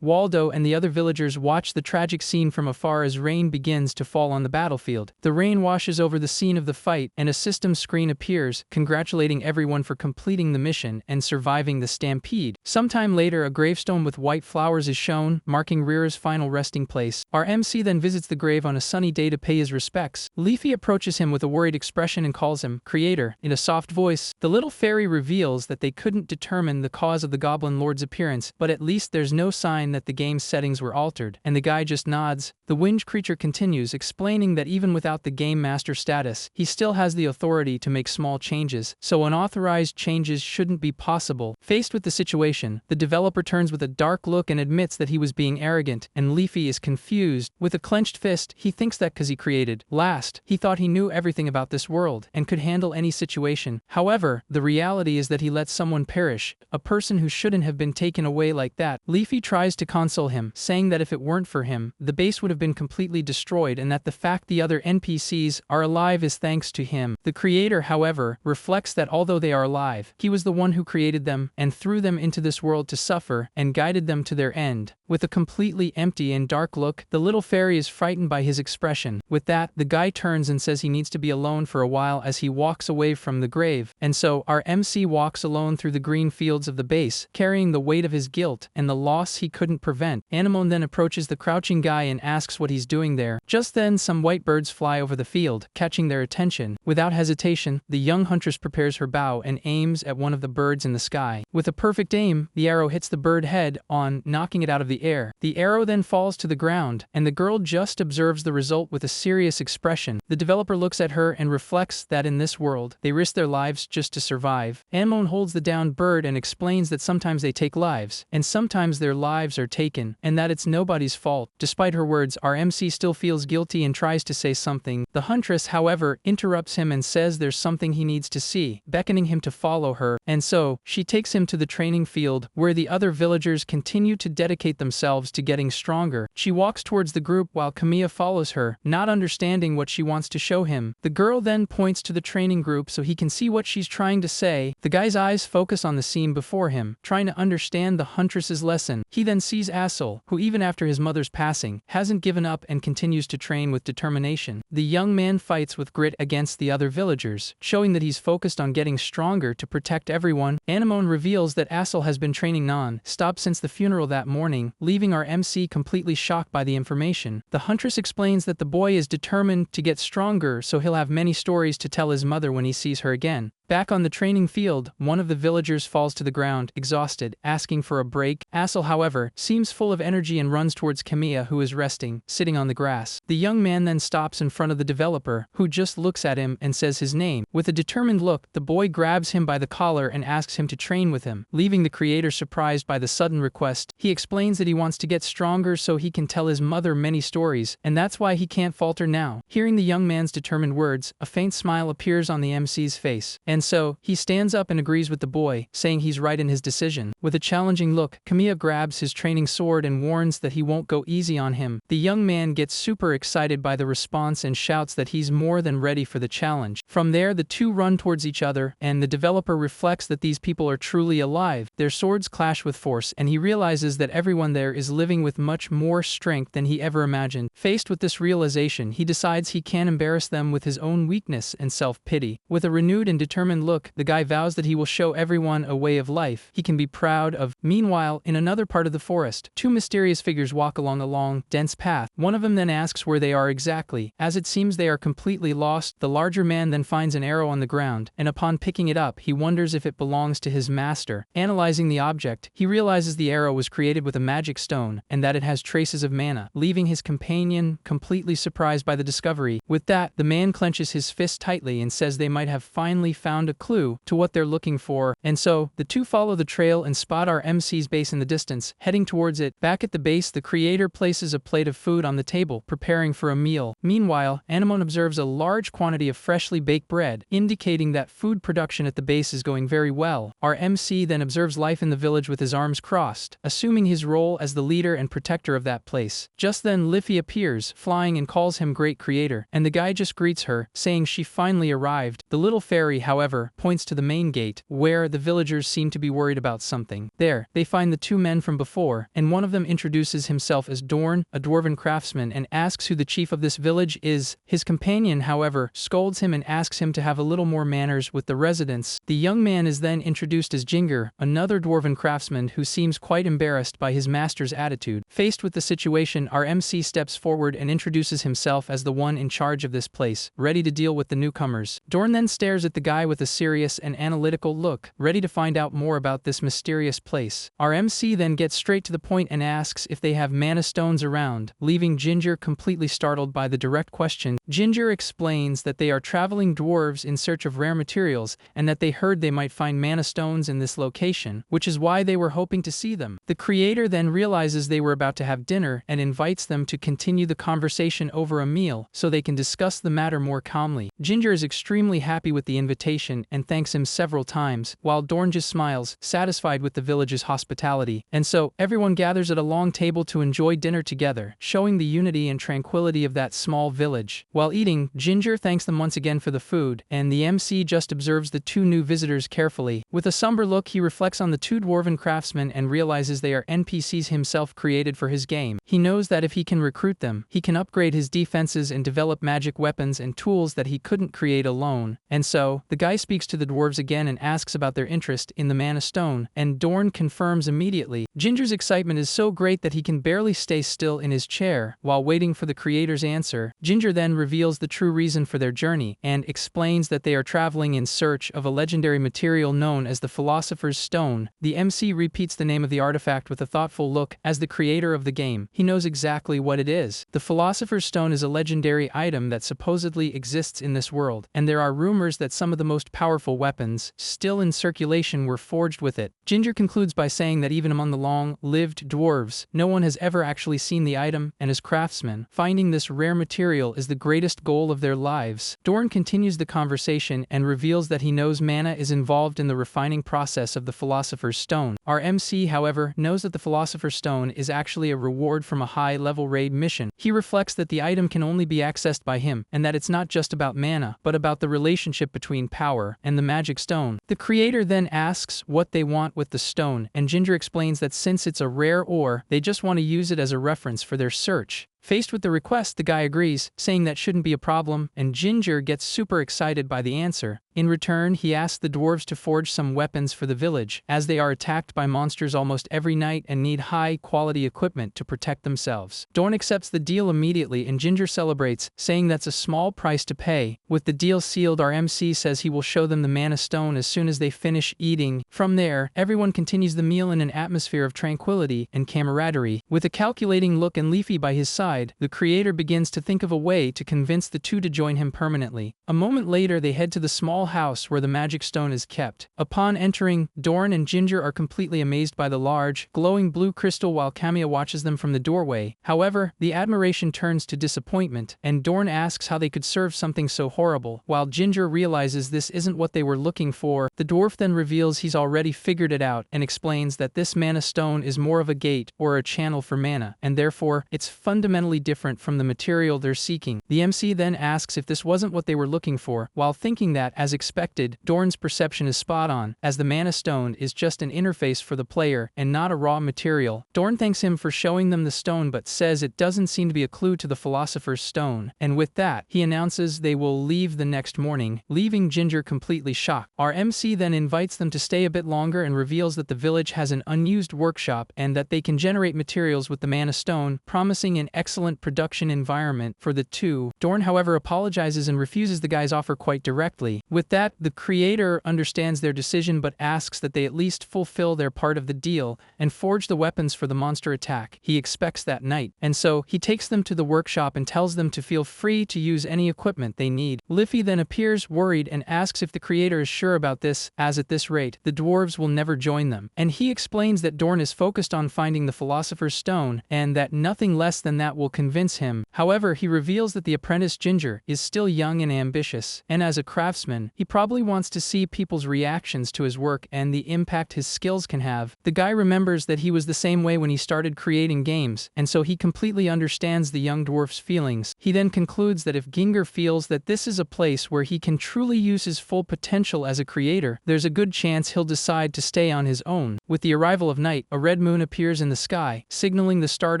Waldo and the other villagers watch the tragic scene from afar as rain begins to fall on the battlefield. The rain washes over the scene of the fight, and a system screen appears, congratulating everyone for completing the mission and surviving the stampede. Sometime later, a gravestone with white flowers is shown, marking Rira's final resting place. Our MC then visits the grave on a sunny day to pay his respects. Leafy approaches him with a worried expression and calls him Creator. In a soft voice, the little fairy reveals that they couldn't determine the cause of the Goblin Lord's appearance, but at least there's no sign that the game's settings were altered, and the guy just nods. The winged creature continues, explaining that even without the Game Master status, he still has the authority to make small changes, so unauthorized changes shouldn't be possible. Faced with the situation, the developer turns with a dark look and admits that he was being arrogant, and Leafy is confused. With a clenched fist, he thinks that because he created last, he thought he knew everything about this world and could handle any situation. However, the reality is that he let someone perish, a person who shouldn't have been taken away like that. Leafy tries to console him, saying that if it weren't for him, the base would have been completely destroyed and that the fact the other NPCs are alive is thanks to him. The creator, however, reflects that although they are alive, he was the one who created them and threw them into this world to suffer and guided them to their end. With a completely empty and dark look, the little fairy is frightened by his expression. With that, the guy turns and says he needs to be alone for a while as he walks away from the grave. And so, our MC walks alone through the green fields of the base, carrying the weight of his guilt and the loss he couldn't prevent. Anemone then approaches the crouching guy and asks what he's doing there. Just then, some white birds fly over the field, catching their attention. Without hesitation, the young huntress prepares her bow and aims at one of the birds in the sky. With a perfect aim, the arrow hits the bird head on, knocking it out of the air. The arrow then falls to the ground, and the girl just observes the result with a serious expression. The developer looks at her and reflects that in this world, they risk their lives just to survive. Anemone holds the downed bird and explains that sometimes they take lives, and sometimes their lives are taken, and that it's nobody's fault. Despite her words, our MC still feels guilty and tries to say something. The huntress, however, interrupts him and says there's something he needs to see, beckoning him to follow her, and so, she takes him to the training field, where the other villagers continue to dedicate themselves to getting stronger. She walks towards the group while Kamiya follows her, not understanding what she wants to show him. The girl then points to the training group so he can see what she's trying to say. The guy's eyes focus on the scene before him, trying to understand the huntress's lesson. He then sees Asura, who even after his mother's passing, hasn't given up and continues to train with determination. The young man fights with grit against the other villagers, showing that he's focused on getting stronger to protect everyone. Anemone reveals that Asura has been training non-stop since the funeral that morning, leaving our MC completely shocked by the information. The huntress explains that the boy is determined to get stronger, so he'll have many stories to tell his mother when he sees her again. Back on the training field, one of the villagers falls to the ground, exhausted, asking for a break. Asura, however, seems full of energy and runs towards Kamiya, who is resting, sitting on the grass. The young man then stops in front of the developer, who just looks at him and says his name. With a determined look, the boy grabs him by the collar and asks him to train with him, leaving the creator surprised by the sudden request. He explains that he wants to get stronger so he can tell his mother many stories, and that's why he can't falter now. Hearing the young man's determined words, a faint smile appears on the MC's face, and so, he stands up and agrees with the boy, saying he's right in his decision. With a challenging look, Kamiya grabs his training sword and warns that he won't go easy on him. The young man gets super excited by the response and shouts that he's more than ready for the challenge. From there, the two run towards each other, and the developer reflects that these people are truly alive. Their swords clash with force, and he realizes that everyone there is living with much more strength than he ever imagined. Faced with this realization, he decides he can't embarrass them with his own weakness and self-pity. With a renewed and determined look, the guy vows that he will show everyone a way of life he can be proud of. Meanwhile, in another part of the forest, two mysterious figures walk along a long, dense path. One of them then asks where they are exactly. As it seems they are completely lost, the larger man then finds an arrow on the ground, and upon picking it up, he wonders if it belongs to his master. Analyzing the object, he realizes the arrow was created with a magic stone, and that it has traces of mana, leaving his companion completely surprised by the discovery. With that, the man clenches his fist tightly and says they might have finally found a clue to what they're looking for, and so, the two follow the trail and spot our MC's base in the distance, heading towards it. Back at the base, the creator places a plate of food on the table, preparing for a meal. Meanwhile, Anemone observes a large quantity of freshly baked bread, indicating that food production at the base is going very well. Our MC then observes life in the village with his arms crossed, assuming his role as the leader and protector of that place. Just then, Liffy appears, flying, and calls him Great Creator, and the guy just greets her, saying she finally arrived. The little fairy, however, points to the main gate, where the villagers seem to be worried about something. There, they find the two men from before, and one of them introduces himself as Dorn, a dwarven craftsman, and asks who the chief of this village is. His companion, however, scolds him and asks him to have a little more manners with the residents. The young man is then introduced as Jinger, another dwarven craftsman who seems quite embarrassed by his master's attitude. Faced with the situation, our MC steps forward and introduces himself as the one in charge of this place, ready to deal with the newcomers. Dorn then stares at the guy with a serious and analytical look, ready to find out more about this mysterious place. Our MC then gets straight to the point and asks if they have mana stones around, leaving Ginger completely startled by the direct question. Ginger explains that they are traveling dwarves in search of rare materials, and that they heard they might find mana stones in this location, which is why they were hoping to see them. The creator then realizes they were about to have dinner and invites them to continue the conversation over a meal so they can discuss the matter more calmly. Ginger is extremely happy with the invitation and thanks him several times, while Dorn just smiles, satisfied with the village's hospitality. And so, everyone gathers at a long table to enjoy dinner together, showing the unity and tranquility of that small village. While eating, Ginger thanks them once again for the food, and the MC just observes the two new visitors carefully. With a somber look, he reflects on the two dwarven craftsmen and realizes they are NPCs himself created for his game. He knows that if he can recruit them, he can upgrade his defenses and develop magic weapons and tools that he couldn't create alone. And so, the guy speaks to the dwarves again and asks about their interest in the mana stone, and Dorn confirms immediately. Ginger's excitement is so great that he can barely stay still in his chair, there, while waiting for the creator's answer. Ginger then reveals the true reason for their journey, and explains that they are traveling in search of a legendary material known as the Philosopher's Stone. The MC repeats the name of the artifact with a thoughtful look. As the creator of the game, he knows exactly what it is. The Philosopher's Stone is a legendary item that supposedly exists in this world, and there are rumors that some of the most powerful weapons still in circulation were forged with it. Ginger concludes by saying that even among the long-lived dwarves, no one has ever actually seen the item, and as craftsmen, finding this rare material is the greatest goal of their lives. Dorn continues the conversation and reveals that he knows mana is involved in the refining process of the Philosopher's Stone. Our MC, however, knows that the Philosopher's Stone is actually a reward from a high-level raid mission. He reflects that the item can only be accessed by him, and that it's not just about mana, but about the relationship between power and the magic stone. The creator then asks what they want with the stone, and Ginger explains that since it's a rare ore, they just want to use it as a reference for their search. Faced with the request, the guy agrees, saying that shouldn't be a problem, and Ginger gets super excited by the answer. In return, he asks the dwarves to forge some weapons for the village, as they are attacked by monsters almost every night and need high-quality equipment to protect themselves. Dorn accepts the deal immediately, and Ginger celebrates, saying that's a small price to pay. With the deal sealed, our MC says he will show them the mana stone as soon as they finish eating. From there, everyone continues the meal in an atmosphere of tranquility and camaraderie. With a calculating look and Leafy by his side, the creator begins to think of a way to convince the two to join him permanently. A moment later, they head to the small house where the magic stone is kept. Upon entering, Dorn and Ginger are completely amazed by the large, glowing blue crystal while Kamiya watches them from the doorway. However, the admiration turns to disappointment, and Dorn asks how they could serve something so horrible. While Ginger realizes this isn't what they were looking for, the dwarf then reveals he's already figured it out and explains that this mana stone is more of a gate or a channel for mana, and therefore, it's fundamentally different from the material they're seeking. The MC then asks if this wasn't what they were looking for, while thinking that, as expected, Dorn's perception is spot on, as the mana stone is just an interface for the player and not a raw material. Dorn thanks him for showing them the stone but says it doesn't seem to be a clue to the Philosopher's Stone, and with that, he announces they will leave the next morning, leaving Ginger completely shocked. Our MC then invites them to stay a bit longer and reveals that the village has an unused workshop and that they can generate materials with the mana stone, promising an excellent production environment for the two. Dorn, however, apologizes and refuses the guy's offer quite directly. With that, the creator understands their decision but asks that they at least fulfill their part of the deal and forge the weapons for the monster attack he expects that night. And so, he takes them to the workshop and tells them to feel free to use any equipment they need. Liffy then appears worried and asks if the creator is sure about this, as at this rate, the dwarves will never join them. And he explains that Dorn is focused on finding the Philosopher's Stone, and that nothing less than that will convince him. However, he reveals that the apprentice Ginger is still young and ambitious, and as a craftsman, he probably wants to see people's reactions to his work and the impact his skills can have. The guy remembers that he was the same way when he started creating games, and so he completely understands the young dwarf's feelings. He then concludes that if Ginger feels that this is a place where he can truly use his full potential as a creator, there's a good chance he'll decide to stay on his own. With the arrival of night, a red moon appears in the sky, signaling the start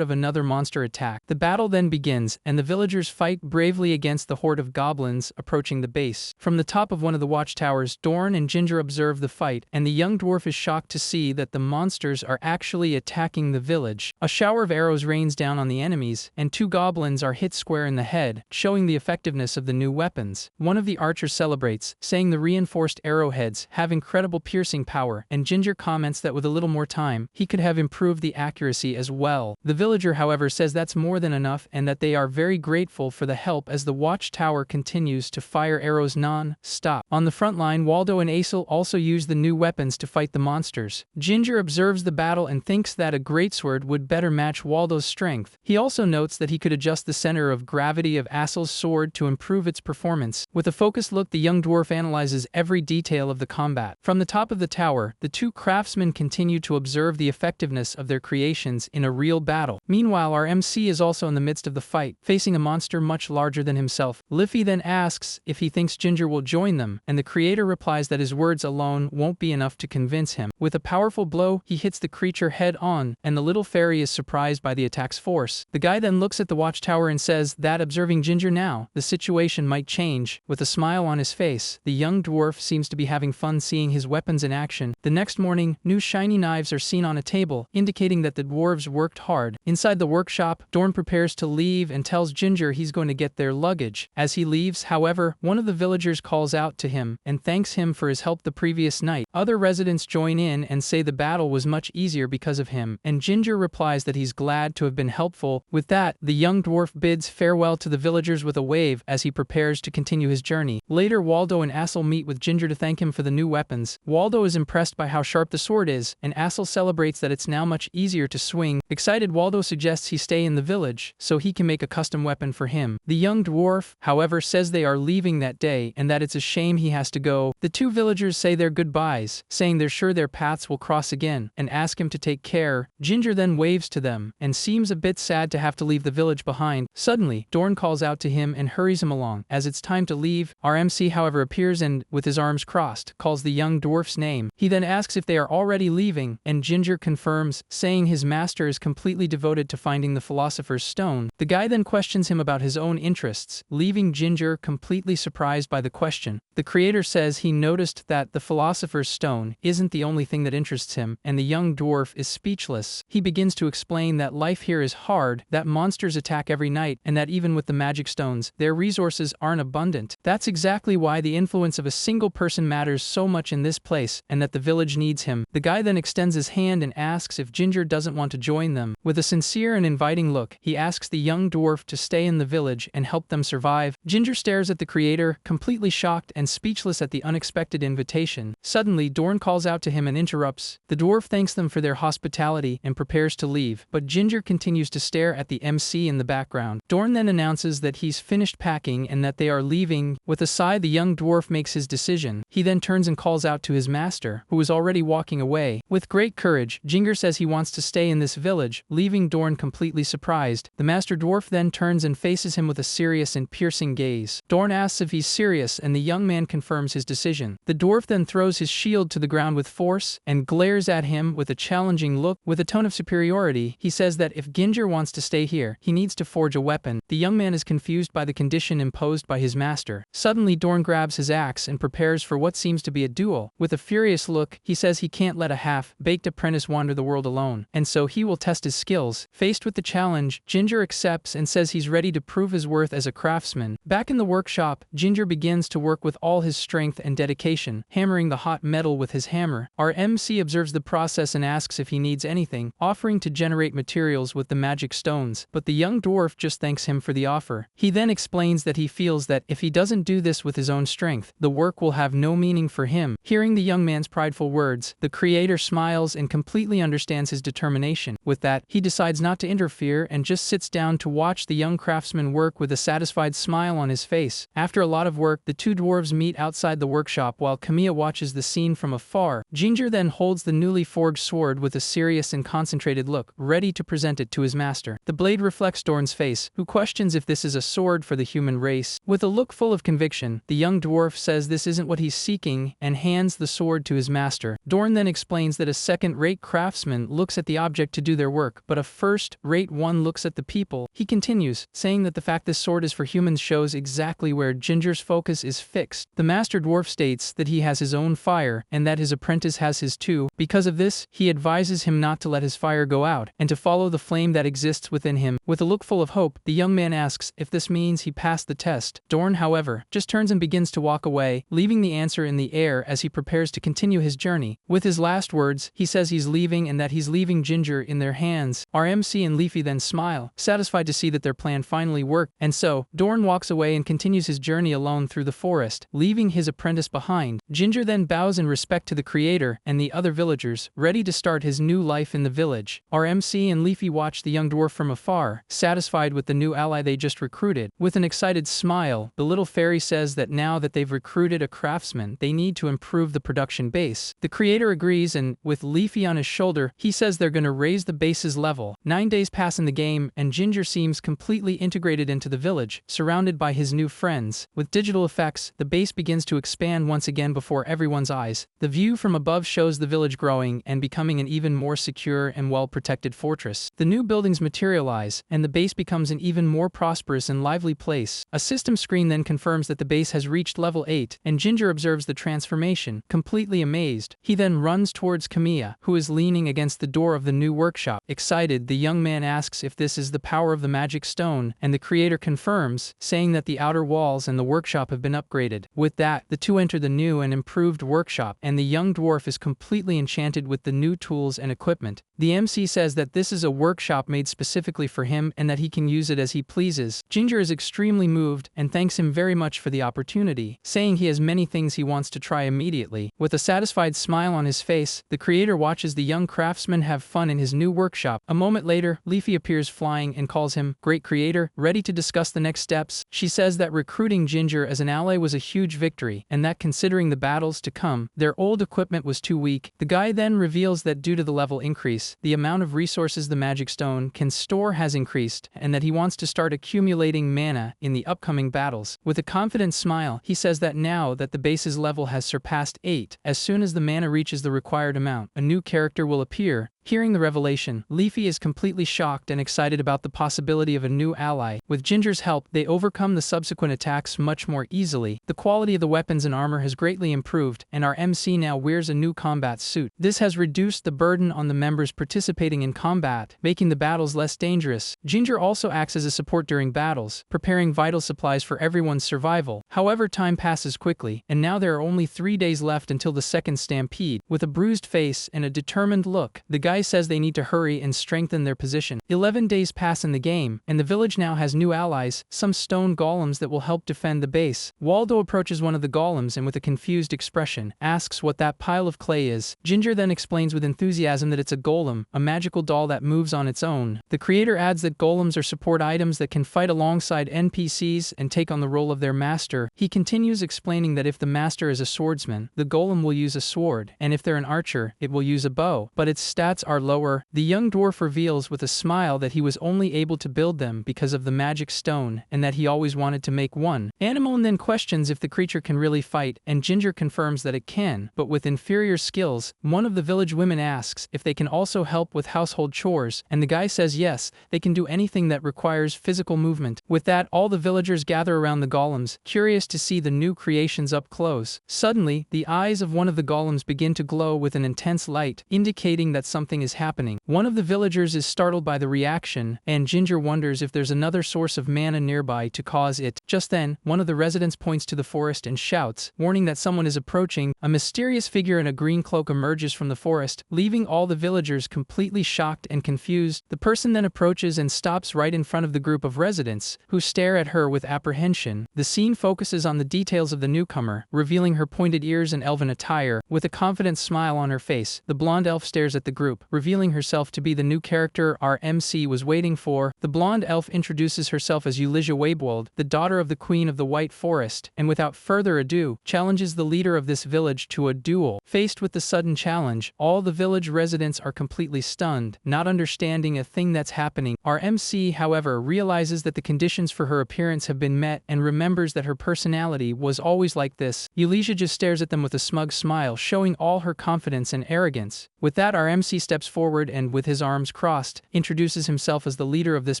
of another monster attack. The battle then begins, and the villagers fight bravely against the horde of goblins approaching the base. From the top of one of the watchtowers, Dorn and Ginger observe the fight, and the young dwarf is shocked to see that the monsters are actually attacking the village. A shower of arrows rains down on the enemies, and two goblins are hit square in the head, showing the effectiveness of the new weapons. One of the archers celebrates, saying the reinforced arrowheads have incredible piercing power, and Ginger comments that with a little more time, he could have improved the accuracy as well. The villager, however, says that's more than enough and that they are very grateful for the help as the watchtower continues to fire arrows non-stop. On the front line, Waldo and Aesel also use the new weapons to fight the monsters. Ginger observes the battle and thinks that a greatsword would better match Waldo's strength. He also notes that he could adjust the center of gravity of Aesel's sword to improve its performance. With a focused look, the young dwarf analyzes every detail of the combat. From the top of the tower, the two craftsmen continue to observe the effectiveness of their creations in a real battle. Meanwhile, our MC is also in the midst of the fight, facing a monster much larger than himself. Liffy then asks if he thinks Ginger will join them, and the creator replies that his words alone won't be enough to convince him. With a powerful blow, he hits the creature head on, and the little fairy is surprised by the attack's force. The guy then looks at the watchtower and says that observing Ginger now, the situation might change. With a smile on his face, the young dwarf seems to be having fun seeing his weapons in action. The next morning, new shiny knives are seen on a table, indicating that the dwarves worked hard. Inside the workshop, Dorn prepares to leave and tells Ginger he's going to get their luggage. As he leaves, however, one of the villagers calls out to him and thanks him for his help the previous night. Other residents join in and say the battle was much easier because of him, and Ginger replies that he's glad to have been helpful. With that, the young dwarf bids farewell to the villagers with a wave as he prepares to continue his journey. Later, Waldo and Assel meet with Ginger to thank him for the new weapons. Waldo is impressed by how sharp the sword is, and Assel celebrates that it's now much easier to swing. Excited, Waldo suggests he stay in the village so he can make a custom weapon for him. The young dwarf, however, says they are leaving that day and that it's a shame he has to go. The two villagers say their goodbyes, saying they're sure their paths will cross again, and ask him to take care. Ginger then waves to them and seems a bit sad to have to leave the village behind. Suddenly, Dorn calls out to him and hurries him along. As it's time to leave, our MC, however, appears and, with his arms crossed, calls the young dwarf's name. He then asks if they are already leaving, and Ginger confirms, saying his master is completely devoted to finding the Philosopher's Stone. The guy then questions him about his own interests, leaving Ginger completely surprised by the question. The creator says he noticed that the Philosopher's Stone isn't the only thing that interests him, and the young dwarf is speechless. He begins to explain that life here is hard, that monsters attack every night, and that even with the magic stones, their resources aren't abundant. That's exactly why the influence of a single person matters so much in this place, and that the village needs him. The guy then extends his hand and asks if Ginger doesn't want to join them. With a sincere and inviting look, he asks the young dwarf to stay in the village and help them survive. Ginger stares at the creator, completely shocked and speechless at the unexpected invitation. Suddenly, Dorn calls out to him and interrupts. The dwarf thanks them for their hospitality and prepares to leave, but Ginger continues to stare at the MC in the background. Dorn then announces that he's finished packing and that they are leaving. With a sigh, the young dwarf makes his decision. He then turns and calls out to his master, who is already walking away. With great courage, Ginger says he wants to stay in this village, leaving Dorn completely surprised. The master dwarf then turns and faces him with a serious and piercing gaze. Dorn asks if he's serious, and the young man confirms his decision. The dwarf then throws his shield to the ground with force and glares at him with a challenging look. With a tone of superiority, he says that if Ginger wants to stay here, he needs to forge a weapon. The young man is confused by the condition imposed by his master. Suddenly, Dorn grabs his axe and prepares for what seems to be a duel. With a furious look, he says he can't let a half-baked apprentice wander the world alone, and so he will test his skills. Faced with the challenge, Ginger accepts and says he's ready to prove his worth as a craftsman. Back in the workshop, Ginger begins to work with all his strength and dedication, hammering the hot metal with his hammer. Our MC observes the process and asks if he needs anything, offering to generate materials with the magic stones, but the young dwarf just thanks him for the offer. He then explains that he feels that if he doesn't do this with his own strength, the work will have no meaning for him. Hearing the young man's prideful words, the creator smiles and completely understands his determination. With that, he decides not to interfere and just sits down to watch the young craftsman work with a satisfied smile on his face. After a lot of work, the two dwarves meet outside the workshop while Camilla watches the scene from afar. Ginger then holds the newly forged sword with a serious and concentrated look, ready to present it to his master. The blade reflects Dorn's face, who questions if this is a sword for the human race. With a look full of conviction, the young dwarf says this isn't what he's seeking and hands the sword to his master. Dorn then explains that a second-rate craftsman looks at the object to do their work, but a first-rate one looks at the people. He continues, saying that the fact this sword is for humans shows exactly where Ginger's focus is fixed. The master dwarf states that he has his own fire and that his apprentice has his too. Because of this, he advises him not to let his fire go out and to follow the flame that exists within him. With a look full of hope, the young man asks if this means he passed the test. Dorn, however, just turns and begins to walk away, leaving the answer in the air as he prepares to continue his journey. With his last words, he says he's leaving and that he's leaving Ginger in their hands. Our MC and Leafy then smile, satisfied to see that their plan finally worked, and so, Dorn walks away and continues his journey alone through the forest, leaving his apprentice behind. Ginger then bows in respect to the creator and the other villagers, ready to start his new life in the village. Our MC and Leafy watch the young dwarf from afar, satisfied with the new ally they just recruited. With an excited smile, the little fairy says that now that they've recruited a craftsman, they need to improve the production base. The creator agrees, and, with Leafy on his shoulder, he says they're gonna raise the base's level. 9 days pass in the game, and Ginger seems completely integrated into the village, surrounded by his new friends. With digital effects, the base begins to expand once again before everyone's eyes. The view from above shows the village growing and becoming an even more secure and well-protected fortress. The new buildings materialize, and the base becomes an even more prosperous and lively place. A system screen then confirms that the base has reached level 8, and Ginger observes observes the transformation, completely amazed. He then runs towards Kamiya, who is leaning against the door of the new workshop. Excited, the young man asks if this is the power of the magic stone, and the creator confirms, saying that the outer walls and the workshop have been upgraded. With that, the two enter the new and improved workshop, and the young dwarf is completely enchanted with the new tools and equipment. The MC says that this is a workshop made specifically for him and that he can use it as he pleases. Ginger is extremely moved and thanks him very much for the opportunity, saying he has many things he wants to try immediately. With a satisfied smile on his face, the creator watches the young craftsman have fun in his new workshop. A moment later, Leafy appears flying and calls him, "Great creator, ready to discuss the next steps?" She says that recruiting Ginger as an ally was a huge victory, and that considering the battles to come, their old equipment was too weak. The guy then reveals that due to the level increase, the amount of resources the magic stone can store has increased, and that he wants to start accumulating mana in the upcoming battles. With a confident smile, he says that now that the base's level has surpassed 8, as soon as the mana reaches the required amount, a new character will appear. Hearing the revelation, Leafy is completely shocked and excited about the possibility of a new ally. With Ginger's help, they overcome the subsequent attacks much more easily. The quality of the weapons and armor has greatly improved, and our MC now wears a new combat suit. This has reduced the burden on the members participating in combat, making the battles less dangerous. Ginger also acts as a support during battles, preparing vital supplies for everyone's survival. However, time passes quickly, and now there are only 3 days left until the second stampede. With a bruised face and a determined look, the guy says they need to hurry and strengthen their position. 11 days pass in the game, and the village now has new allies, some stone golems that will help defend the base. Waldo approaches one of the golems and with a confused expression, asks what that pile of clay is. Ginger then explains with enthusiasm that it's a golem, a magical doll that moves on its own. The creator adds that golems are support items that can fight alongside NPCs and take on the role of their master. He continues explaining that if the master is a swordsman, the golem will use a sword, and if they're an archer, it will use a bow, but its stats are lower. The young dwarf reveals with a smile that he was only able to build them because of the magic stone, and that he always wanted to make one. Anemone then questions if the creature can really fight, and Ginger confirms that it can, but with inferior skills. One of the village women asks if they can also help with household chores, and the guy says yes, they can do anything that requires physical movement. With that, all the villagers gather around the golems, curious to see the new creations up close. Suddenly, the eyes of one of the golems begin to glow with an intense light, indicating that something is happening. One of the villagers is startled by the reaction, and Ginger wonders if there's another source of mana nearby to cause it. Just then, one of the residents points to the forest and shouts, warning that someone is approaching. A mysterious figure in a green cloak emerges from the forest, leaving all the villagers completely shocked and confused. The person then approaches and stops right in front of the group of residents, who stare at her with apprehension. The scene focuses on the details of the newcomer, revealing her pointed ears and elven attire. With a confident smile on her face, the blonde elf stares at the group, revealing herself to be the new character our MC was waiting for. The blonde elf introduces herself as Eulisia Waybwold, the daughter of the Queen of the White Forest, and without further ado, challenges the leader of this village to a duel. Faced with the sudden challenge, all the village residents are completely stunned, not understanding a thing that's happening. Our MC, however, realizes that the conditions for her appearance have been met and remembers that her personality was always like this. Eulisia just stares at them with a smug smile, showing all her confidence and arrogance. With that, our MC steps forward and, with his arms crossed, introduces himself as the leader of this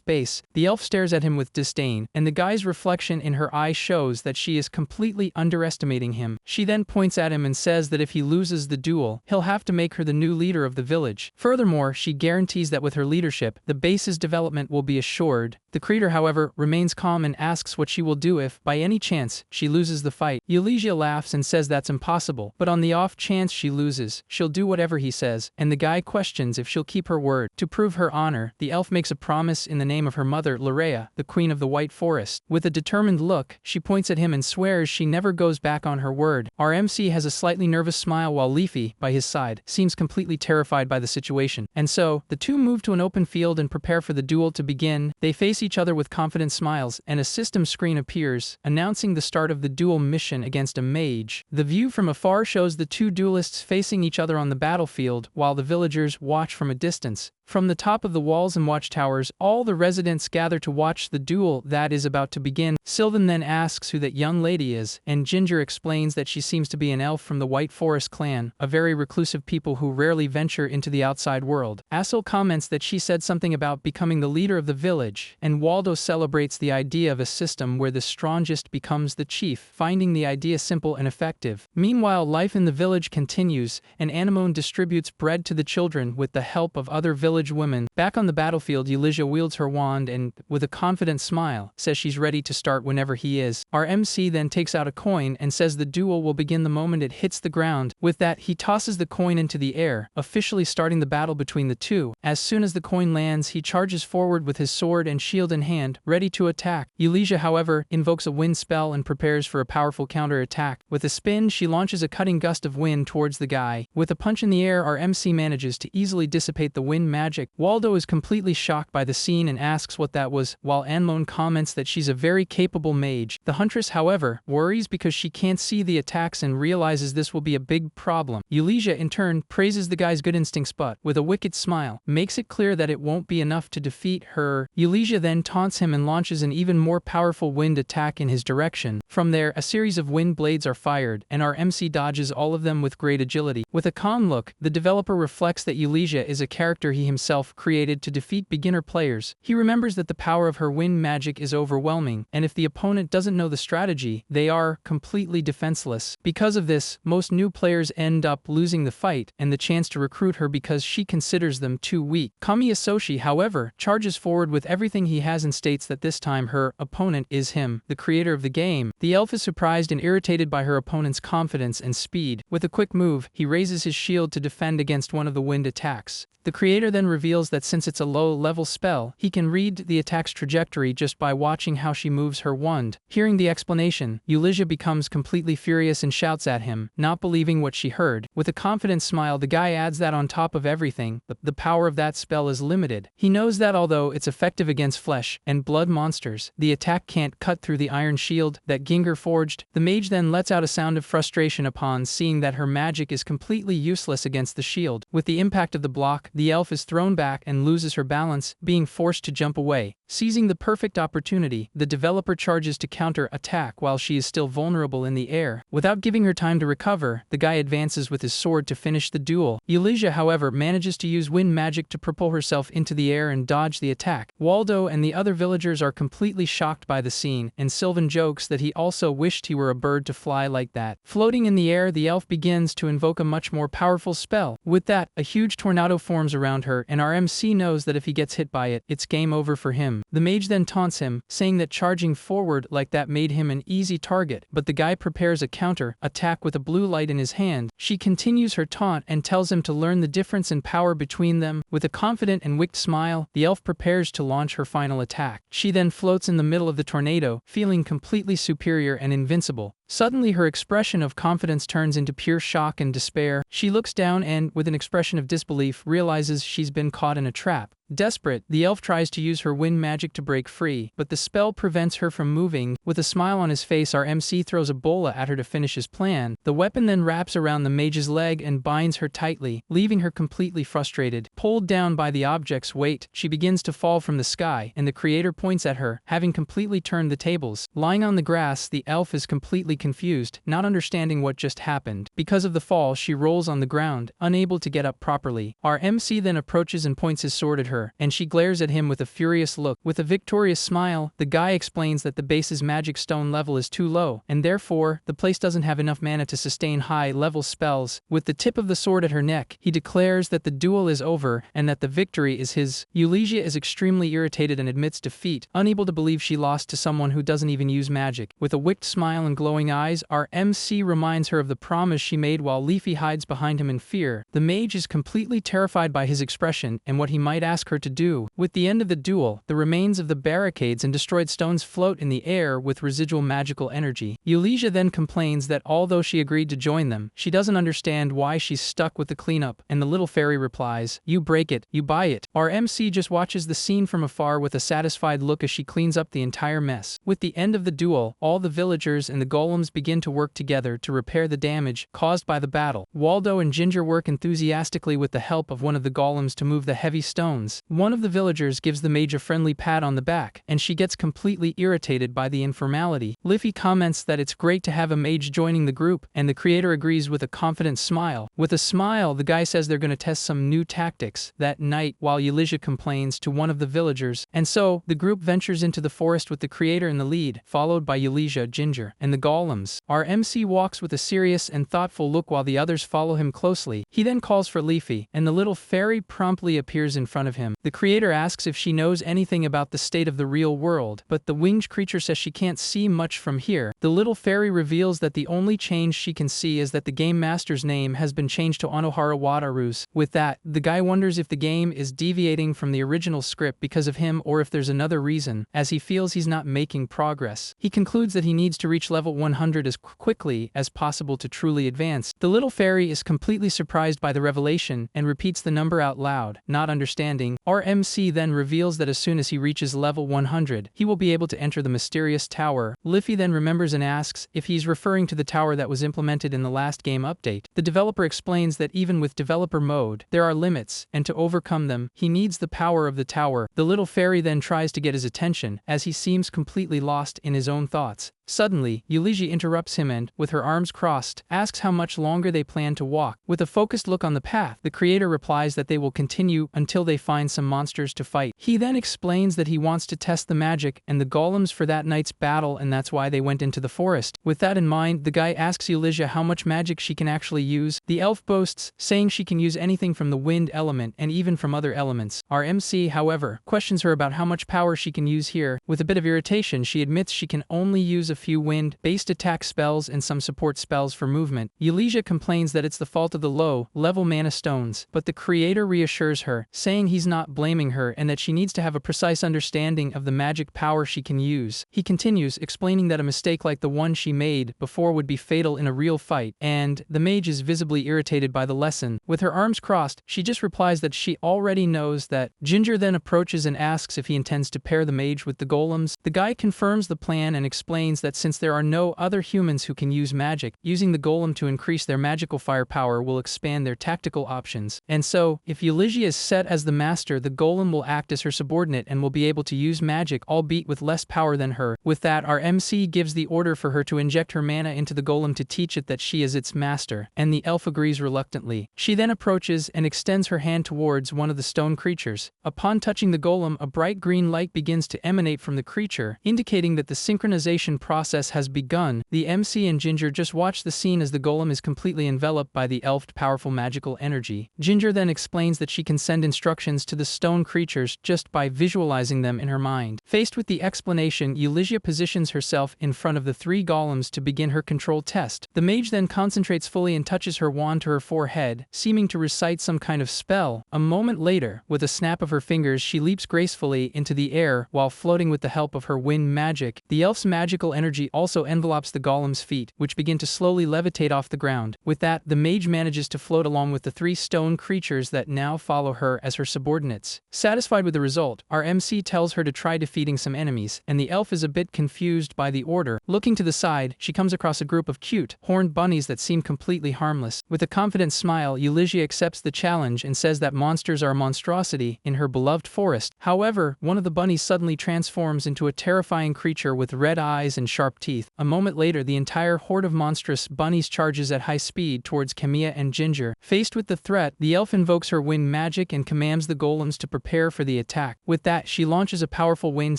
base. The elf stares at him with disdain, and the guy's reflection in her eye shows that she is completely underestimating him. She then points at him and says that if he loses the duel, he'll have to make her the new leader of the village. Furthermore, she guarantees that with her leadership, the base's development will be assured. The creator, however, remains calm and asks what she will do if, by any chance, she loses the fight. Eulisia laughs and says that's impossible, but on the off chance she loses, she'll do whatever he says, and the guy questions if she'll keep her word. To prove her honor, the elf makes a promise in the name of her mother, Larea, the Queen of the White Forest. With a determined look, she points at him and swears she never goes back on her word. Our MC has a slightly nervous smile while Leafy, by his side, seems completely terrified by the situation. And so, the two move to an open field and prepare for the duel to begin. They face each other with confident smiles, and a system screen appears, announcing the start of the duel mission against a mage. The view from afar shows the two duelists facing each other on the battlefield, while the villagers watch from a distance. From the top of the walls and watchtowers, all the residents gather to watch the duel that is about to begin. Sylvan then asks who that young lady is, and Ginger explains that she seems to be an elf from the White Forest clan, a very reclusive people who rarely venture into the outside world. Asil comments that she said something about becoming the leader of the village, and Waldo celebrates the idea of a system where the strongest becomes the chief, finding the idea simple and effective. Meanwhile, life in the village continues, and Anemone distributes bread to the children with the help of other village women. Back on the battlefield, Eulalia wields her wand and, with a confident smile, says she's ready to start whenever he is. Our MC then takes out a coin and says the duel will begin the moment it hits the ground. With that, he tosses the coin into the air, officially starting the battle between the two. As soon as the coin lands, he charges forward with his sword and shield in hand, ready to attack. Eulalia, however, invokes a wind spell and prepares for a powerful counter-attack. With a spin, she launches a cutting gust of wind towards the guy. With a punch in the air, our MC manages to easily dissipate the wind magic. Waldo is completely shocked by the scene and asks what that was, while Anemone comments that she's a very capable mage. The Huntress, however, worries because she can't see the attacks and realizes this will be a big problem. Eulalia, in turn, praises the guy's good instincts but, with a wicked smile, makes it clear that it won't be enough to defeat her. Eulalia then taunts him and launches an even more powerful wind attack in his direction. From there, a series of wind blades are fired, and our MC dodges all of them with great agility. With a calm look, the developer reflects that Eulalia is a character he himself created to defeat beginner players. He remembers that the power of her wind magic is overwhelming, and if the opponent doesn't know the strategy, they are completely defenseless. Because of this, most new players end up losing the fight and the chance to recruit her because she considers them too weak. Kami Asoshi, however, charges forward with everything he has and states that this time her opponent is him, the creator of the game. The elf is surprised and irritated by her opponent's confidence and speed. With a quick move, he raises his shield to defend against one of the wind attacks. The creator then reveals that since it's a low-level spell, he can read the attack's trajectory just by watching how she moves her wand. Hearing the explanation, Eulalia becomes completely furious and shouts at him, not believing what she heard. With a confident smile, the guy adds that on top of everything, the power of that spell is limited. He knows that although it's effective against flesh and blood monsters, the attack can't cut through the iron shield that Ginger forged. The mage then lets out a sound of frustration upon seeing that her magic is completely useless against the shield. With the impact of the block, the elf is thrown back and loses her balance, being forced to jump away. Seizing the perfect opportunity, the developer charges to counter-attack while she is still vulnerable in the air. Without giving her time to recover, the guy advances with his sword to finish the duel. Eulalia, however, manages to use wind magic to propel herself into the air and dodge the attack. Waldo and the other villagers are completely shocked by the scene, and Sylvan jokes that he also wished he were a bird to fly like that. Floating in the air, the elf begins to invoke a much more powerful spell. With that, a huge tornado forms around her, and our MC knows that if he gets hit by it, it's game over for him. The mage then taunts him, saying that charging forward like that made him an easy target, but the guy prepares a counter-attack with a blue light in his hand. She continues her taunt and tells him to learn the difference in power between them. With a confident and wicked smile, the elf prepares to launch her final attack. She then floats in the middle of the tornado, feeling completely superior and invincible. Suddenly, her expression of confidence turns into pure shock and despair. She looks down and, with an expression of disbelief, realizes she's been caught in a trap. Desperate, the elf tries to use her wind magic to break free, but the spell prevents her from moving. With a smile on his face, our MC throws a bola at her to finish his plan. The weapon then wraps around the mage's leg and binds her tightly, leaving her completely frustrated. Pulled down by the object's weight, she begins to fall from the sky, and the creator points at her, having completely turned the tables. Lying on the grass, the elf is completely confused, not understanding what just happened. Because of the fall, she rolls on the ground, unable to get up properly. Our MC then approaches and points his sword at her, and she glares at him with a furious look. With a victorious smile, the guy explains that the base's magic stone level is too low, and therefore, the place doesn't have enough mana to sustain high-level spells. With the tip of the sword at her neck, he declares that the duel is over, and that the victory is his. Eulalia is extremely irritated and admits defeat, unable to believe she lost to someone who doesn't even use magic. With a wicked smile and glowing eyes, our MC reminds her of the promise she made while Leafy hides behind him in fear. The mage is completely terrified by his expression and what he might ask her to do. With the end of the duel, the remains of the barricades and destroyed stones float in the air with residual magical energy. Eulalia then complains that although she agreed to join them, she doesn't understand why she's stuck with the cleanup, and the little fairy replies, "You break it, you buy it." Our MC just watches the scene from afar with a satisfied look as she cleans up the entire mess. With the end of the duel, all the villagers and the golem golems begin to work together to repair the damage caused by the battle. Waldo and Ginger work enthusiastically with the help of one of the golems to move the heavy stones. One of the villagers gives the mage a friendly pat on the back, and she gets completely irritated by the informality. Liffy comments that it's great to have a mage joining the group, and the creator agrees with a confident smile. With a smile, the guy says they're going to test some new tactics that night while Eulisia complains to one of the villagers, and so the group ventures into the forest with the creator in the lead, followed by Eulisia, Ginger, and the golems. Our MC walks with a serious and thoughtful look while the others follow him closely. He then calls for Leafy, and the little fairy promptly appears in front of him. The creator asks if she knows anything about the state of the real world, but the winged creature says she can't see much from here. The little fairy reveals that the only change she can see is that the game master's name has been changed to Anohara Wataru's. With that, the guy wonders if the game is deviating from the original script because of him or if there's another reason, as he feels he's not making progress. He concludes that he needs to reach level 100 as quickly as possible to truly advance. The little fairy is completely surprised by the revelation and repeats the number out loud, not understanding. Our MC then reveals that as soon as he reaches level 100, he will be able to enter the mysterious tower. Liffy then remembers and asks if he's referring to the tower that was implemented in the last game update. The developer explains that even with developer mode, there are limits, and to overcome them, he needs the power of the tower. The little fairy then tries to get his attention, as he seems completely lost in his own thoughts. Suddenly, Eulisia interrupts him and, with her arms crossed, asks how much longer they plan to walk. With a focused look on the path, the creator replies that they will continue until they find some monsters to fight. He then explains that he wants to test the magic and the golems for that night's battle, and that's why they went into the forest. With that in mind, the guy asks Eulisia how much magic she can actually use. The elf boasts, saying she can use anything from the wind element and even from other elements. Our MC, however, questions her about how much power she can use here. With a bit of irritation, she admits she can only use a few wind-based attack spells and some support spells for movement. Eulisia complains that it's the fault of the low-level mana stones, but the creator reassures her, saying he's not blaming her and that she needs to have a precise understanding of the magic power she can use. He continues, explaining that a mistake like the one she made before would be fatal in a real fight, and the mage is visibly irritated by the lesson. With her arms crossed, she just replies that she already knows that. Ginger then approaches and asks if he intends to pair the mage with the golems. The guy confirms the plan and explains that since there are no other humans who can use magic, using the golem to increase their magical firepower will expand their tactical options. And so, if Eulisia is set as the master, the golem will act as her subordinate and will be able to use magic, albeit with less power than her. With that, our MC gives the order for her to inject her mana into the golem to teach it that she is its master, and the elf agrees reluctantly. She then approaches and extends her hand towards one of the stone creatures. Upon touching the golem, a bright green light begins to emanate from the creature, indicating that the synchronization process has begun. The MC and Ginger just watch the scene as the golem is completely enveloped by the elf's powerful magical energy. Ginger then explains that she can send instructions to the stone creatures just by visualizing them in her mind. Faced with the explanation, Eulisia positions herself in front of the three golems to begin her control test. The mage then concentrates fully and touches her wand to her forehead, seeming to recite some kind of spell. A moment later, with a snap of her fingers, she leaps gracefully into the air while floating with the help of her wind magic. The elf's magical energy also envelopes the golem's feet, which begin to slowly levitate off the ground. With that, the mage manages to float along with the three stone creatures that now follow her as her subordinates. Satisfied with the result, our MC tells her to try defeating some enemies, and the elf is a bit confused by the order. Looking to the side, she comes across a group of cute, horned bunnies that seem completely harmless. With a confident smile, Eulisia accepts the challenge and says that monsters are a monstrosity in her beloved forest. However, one of the bunnies suddenly transforms into a terrifying creature with red eyes and sharp teeth. A moment later, the entire horde of monstrous bunnies charges at high speed towards Kamiya and Ginger. Faced with the threat, the elf invokes her wind magic and commands the golems to prepare for the attack. With that, she launches a powerful wind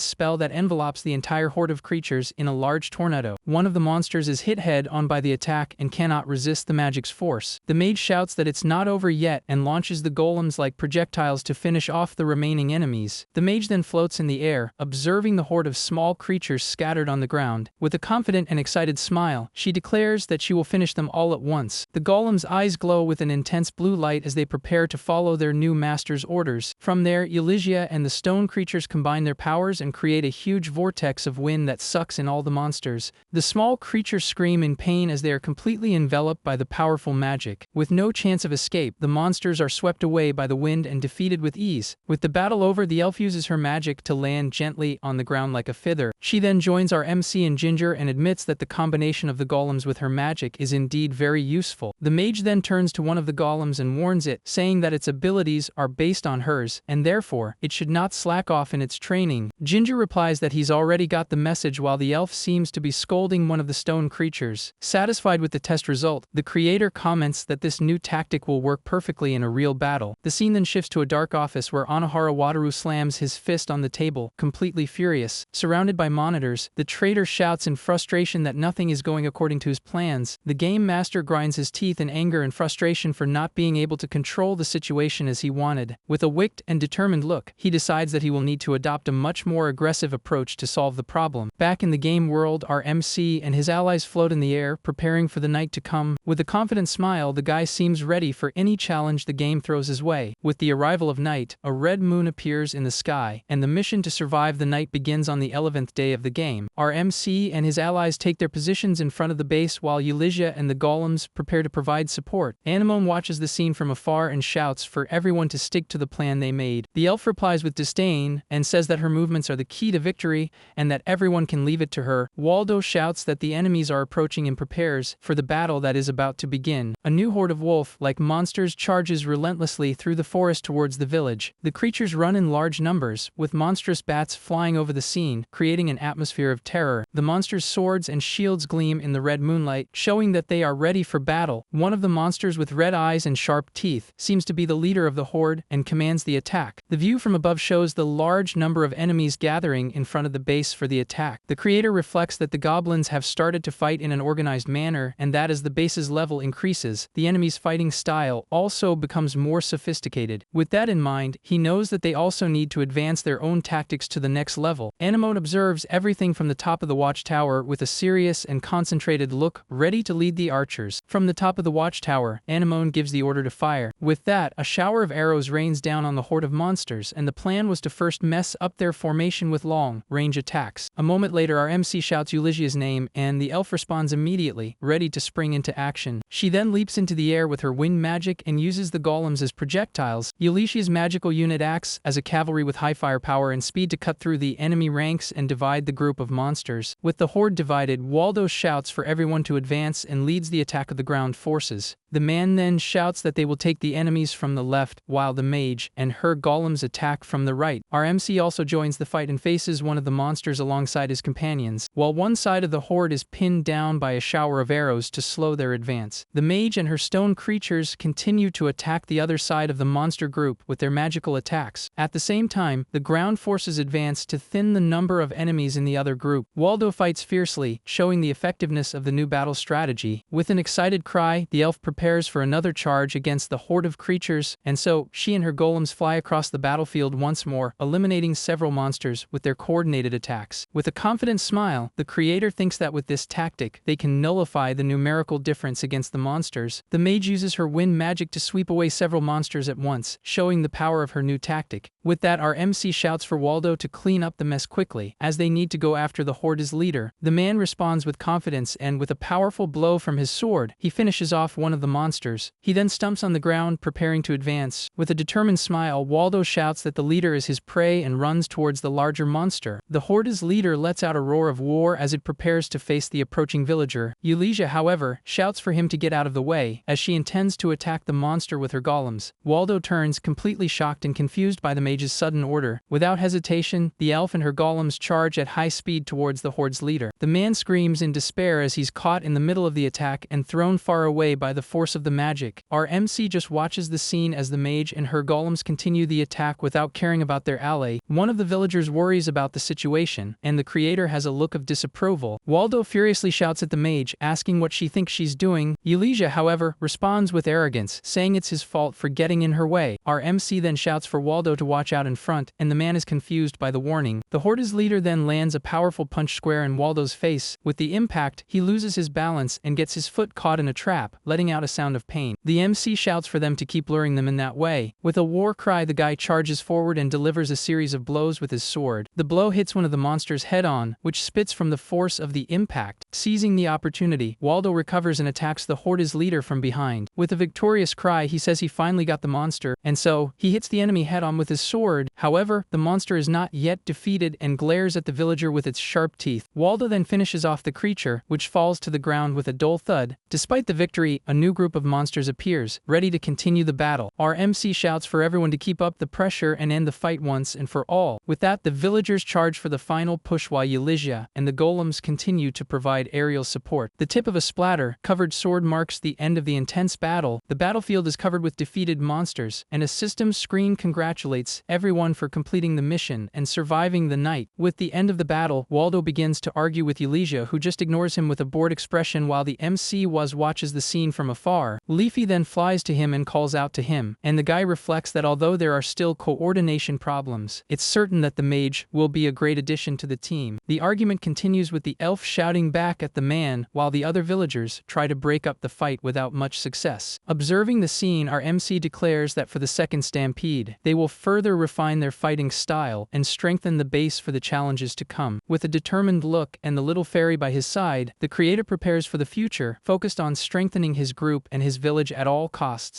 spell that envelopes the entire horde of creatures in a large tornado. One of the monsters is hit head-on by the attack and cannot resist the magic's force. The mage shouts that it's not over yet and launches the golems like projectiles to finish off the remaining enemies. The mage then floats in the air, observing the horde of small creatures scattered on the ground. With a confident and excited smile, she declares that she will finish them all at once. The golem's eyes glow with an intense blue light as they prepare to follow their new master's orders. From there, Eulisia and the stone creatures combine their powers and create a huge vortex of wind that sucks in all the monsters. The small creatures scream in pain as they are completely enveloped by the powerful magic. With no chance of escape, the monsters are swept away by the wind and defeated with ease. With the battle over, the elf uses her magic to land gently on the ground like a feather. She then joins our MC and Ginger and admits that the combination of the golems with her magic is indeed very useful. The mage then turns to one of the golems and warns it, saying that its abilities are based on hers, and therefore, it should not slack off in its training. Ginger replies that he's already got the message, while the elf seems to be scolding one of the stone creatures. Satisfied with the test result, the creator comments that this new tactic will work perfectly in a real battle. The scene then shifts to a dark office where Anohara Wataru slams his fist on the table, completely furious. Surrounded by monitors, the traitor shouts in frustration that nothing is going according to his plans. The game master grinds his teeth in anger and frustration for not being able to control the situation as he wanted. With a wicked and determined look, he decides that he will need to adopt a much more aggressive approach to solve the problem. Back in the game world, our MC and his allies float in the air, preparing for the night to come. With a confident smile, the guy seems ready for any challenge the game throws his way. With the arrival of night, a red moon appears in the sky, and the mission to survive the night begins on the 11th day of the game. Our MC and his allies take their positions in front of the base while Eulisia and the golems prepare to provide support. Anemone watches the scene from afar and shouts for everyone to stick to the plan they made. The elf replies with disdain and says that her movements are the key to victory and that everyone can leave it to her. Waldo shouts that the enemies are approaching and prepares for the battle that is about to begin. A new horde of wolf-like monsters charges relentlessly through the forest towards the village. The creatures run in large numbers, with monstrous bats flying over the scene, creating an atmosphere of terror. The monsters' swords and shields gleam in the red moonlight, showing that they are ready for battle. One of the monsters with red eyes and sharp teeth seems to be the leader of the horde and commands the attack. The view from above shows the large number of enemies gathering in front of the base for the attack. The creator reflects that the goblins have started to fight in an organized manner, and that as the base's level increases, the enemy's fighting style also becomes more sophisticated. With that in mind, he knows that they also need to advance their own tactics to the next level. Anemone observes everything from the top of the watchtower with a serious and concentrated look, ready to lead the archers. From the top of the watchtower, Anemone gives the order to fire. With that, a shower of arrows rains down on the horde of monsters, and the plan was to first mess up their formation with long-range attacks. A moment later, our MC shouts Eulisia's name, and the elf responds immediately, ready to spring into action. She then leaps into the air with her wind magic and uses the golems as projectiles. Eulisia's magical unit acts as a cavalry with high firepower and speed to cut through the enemy ranks and divide the group of monsters. With the horde divided, Waldo shouts for everyone to advance and leads the attack of the ground forces. The man then shouts that they will take the enemies from the left, while the mage and her golems attack from the right. Our MC also joins the fight and faces one of the monsters alongside his companions, while one side of the horde is pinned down by a shower of arrows to slow their advance. The mage and her stone creatures continue to attack the other side of the monster group with their magical attacks. At the same time, the ground forces advance to thin the number of enemies in the other group. Waldo fights fiercely, showing the effectiveness of the new battle strategy. With an excited cry, the elf prepares for another charge against the horde of creatures, and so she and her golems fly across the battlefield once more, eliminating several monsters with their coordinated attacks. With a confident smile, the creator thinks that with this tactic, they can nullify the numerical difference against the monsters. The mage uses her wind magic to sweep away several monsters at once, showing the power of her new tactic. With that, our MC shouts for Waldo to clean up the mess quickly, as they need to go after the horde's leader. The man responds with confidence, and with a powerful blow from his sword, he finishes off one of the monsters. He then stumps on the ground, preparing to advance. With a determined smile, Waldo shouts that the leader is his prey and runs towards the larger monster. The horde's leader lets out a roar of war as it prepares to face the approaching villager. Eulisia, however, shouts for him to get out of the way, as she intends to attack the monster with her golems. Waldo turns, completely shocked and confused by the mage's sudden order. Without hesitation, the elf and her golems charge at high speed towards the horde's leader. The man screams in despair as he's caught in the middle of the attack and thrown far away by the force of the magic. Our MC just watches the scene as the mage and her golems continue the attack without caring about their ally. One of the villagers worries about the situation, and the creator has a look of disapproval. Waldo furiously shouts at the mage, asking what she thinks she's doing. Eulisia, however, responds with arrogance, saying it's his fault for getting in her way. Our MC then shouts for Waldo to watch out in front, and the man is confused by the warning. The horde's leader then lands a powerful punch square in Waldo's face. With the impact, he loses his balance and gets his foot caught in a trap, letting out a sound of pain. The MC shouts for them to keep luring them in that way. With a war cry, the guy charges forward and delivers a series of blows with his sword. The blow hits one of the monsters head-on, which spits from the force of the impact. Seizing the opportunity, Waldo recovers and attacks the Horde's leader from behind. With a victorious cry, he says he finally got the monster, and so, he hits the enemy head-on with his sword. However, the monster is not yet defeated and glares at the villager with its sharp teeth. Waldo then finishes off the creature, which falls to the ground with a dull thud. Despite the victory, a new group of monsters appears, ready to continue the battle. Our MC shouts for everyone to keep up the pressure and end the fight once and for all. With that, the villagers charge for the final push while Elysia and the golems continue to provide aerial support. The tip of a splatter-covered sword marks the end of the intense battle. The battlefield is covered with defeated monsters, and a system screen congratulates everyone for completing the mission and surviving the night. With the end of the battle, Waldo begins to argue with Elysia, who just ignores him with a bored expression while the MC watches the scene from afar. Leafy then flies to him and calls out to him, and the guy reflects that although there are still coordination problems, it's certain that the mage will be a great addition to the team. The argument continues with the elf shouting back at the man while the other villagers try to break up the fight without much success. Observing the scene, our MC declares that for the second stampede, they will further refine their fighting style and strengthen the base for the challenges to come. With a determined look and the little fairy by his side, the creator prepares for the future, focused on strengthening his group and his village at all costs.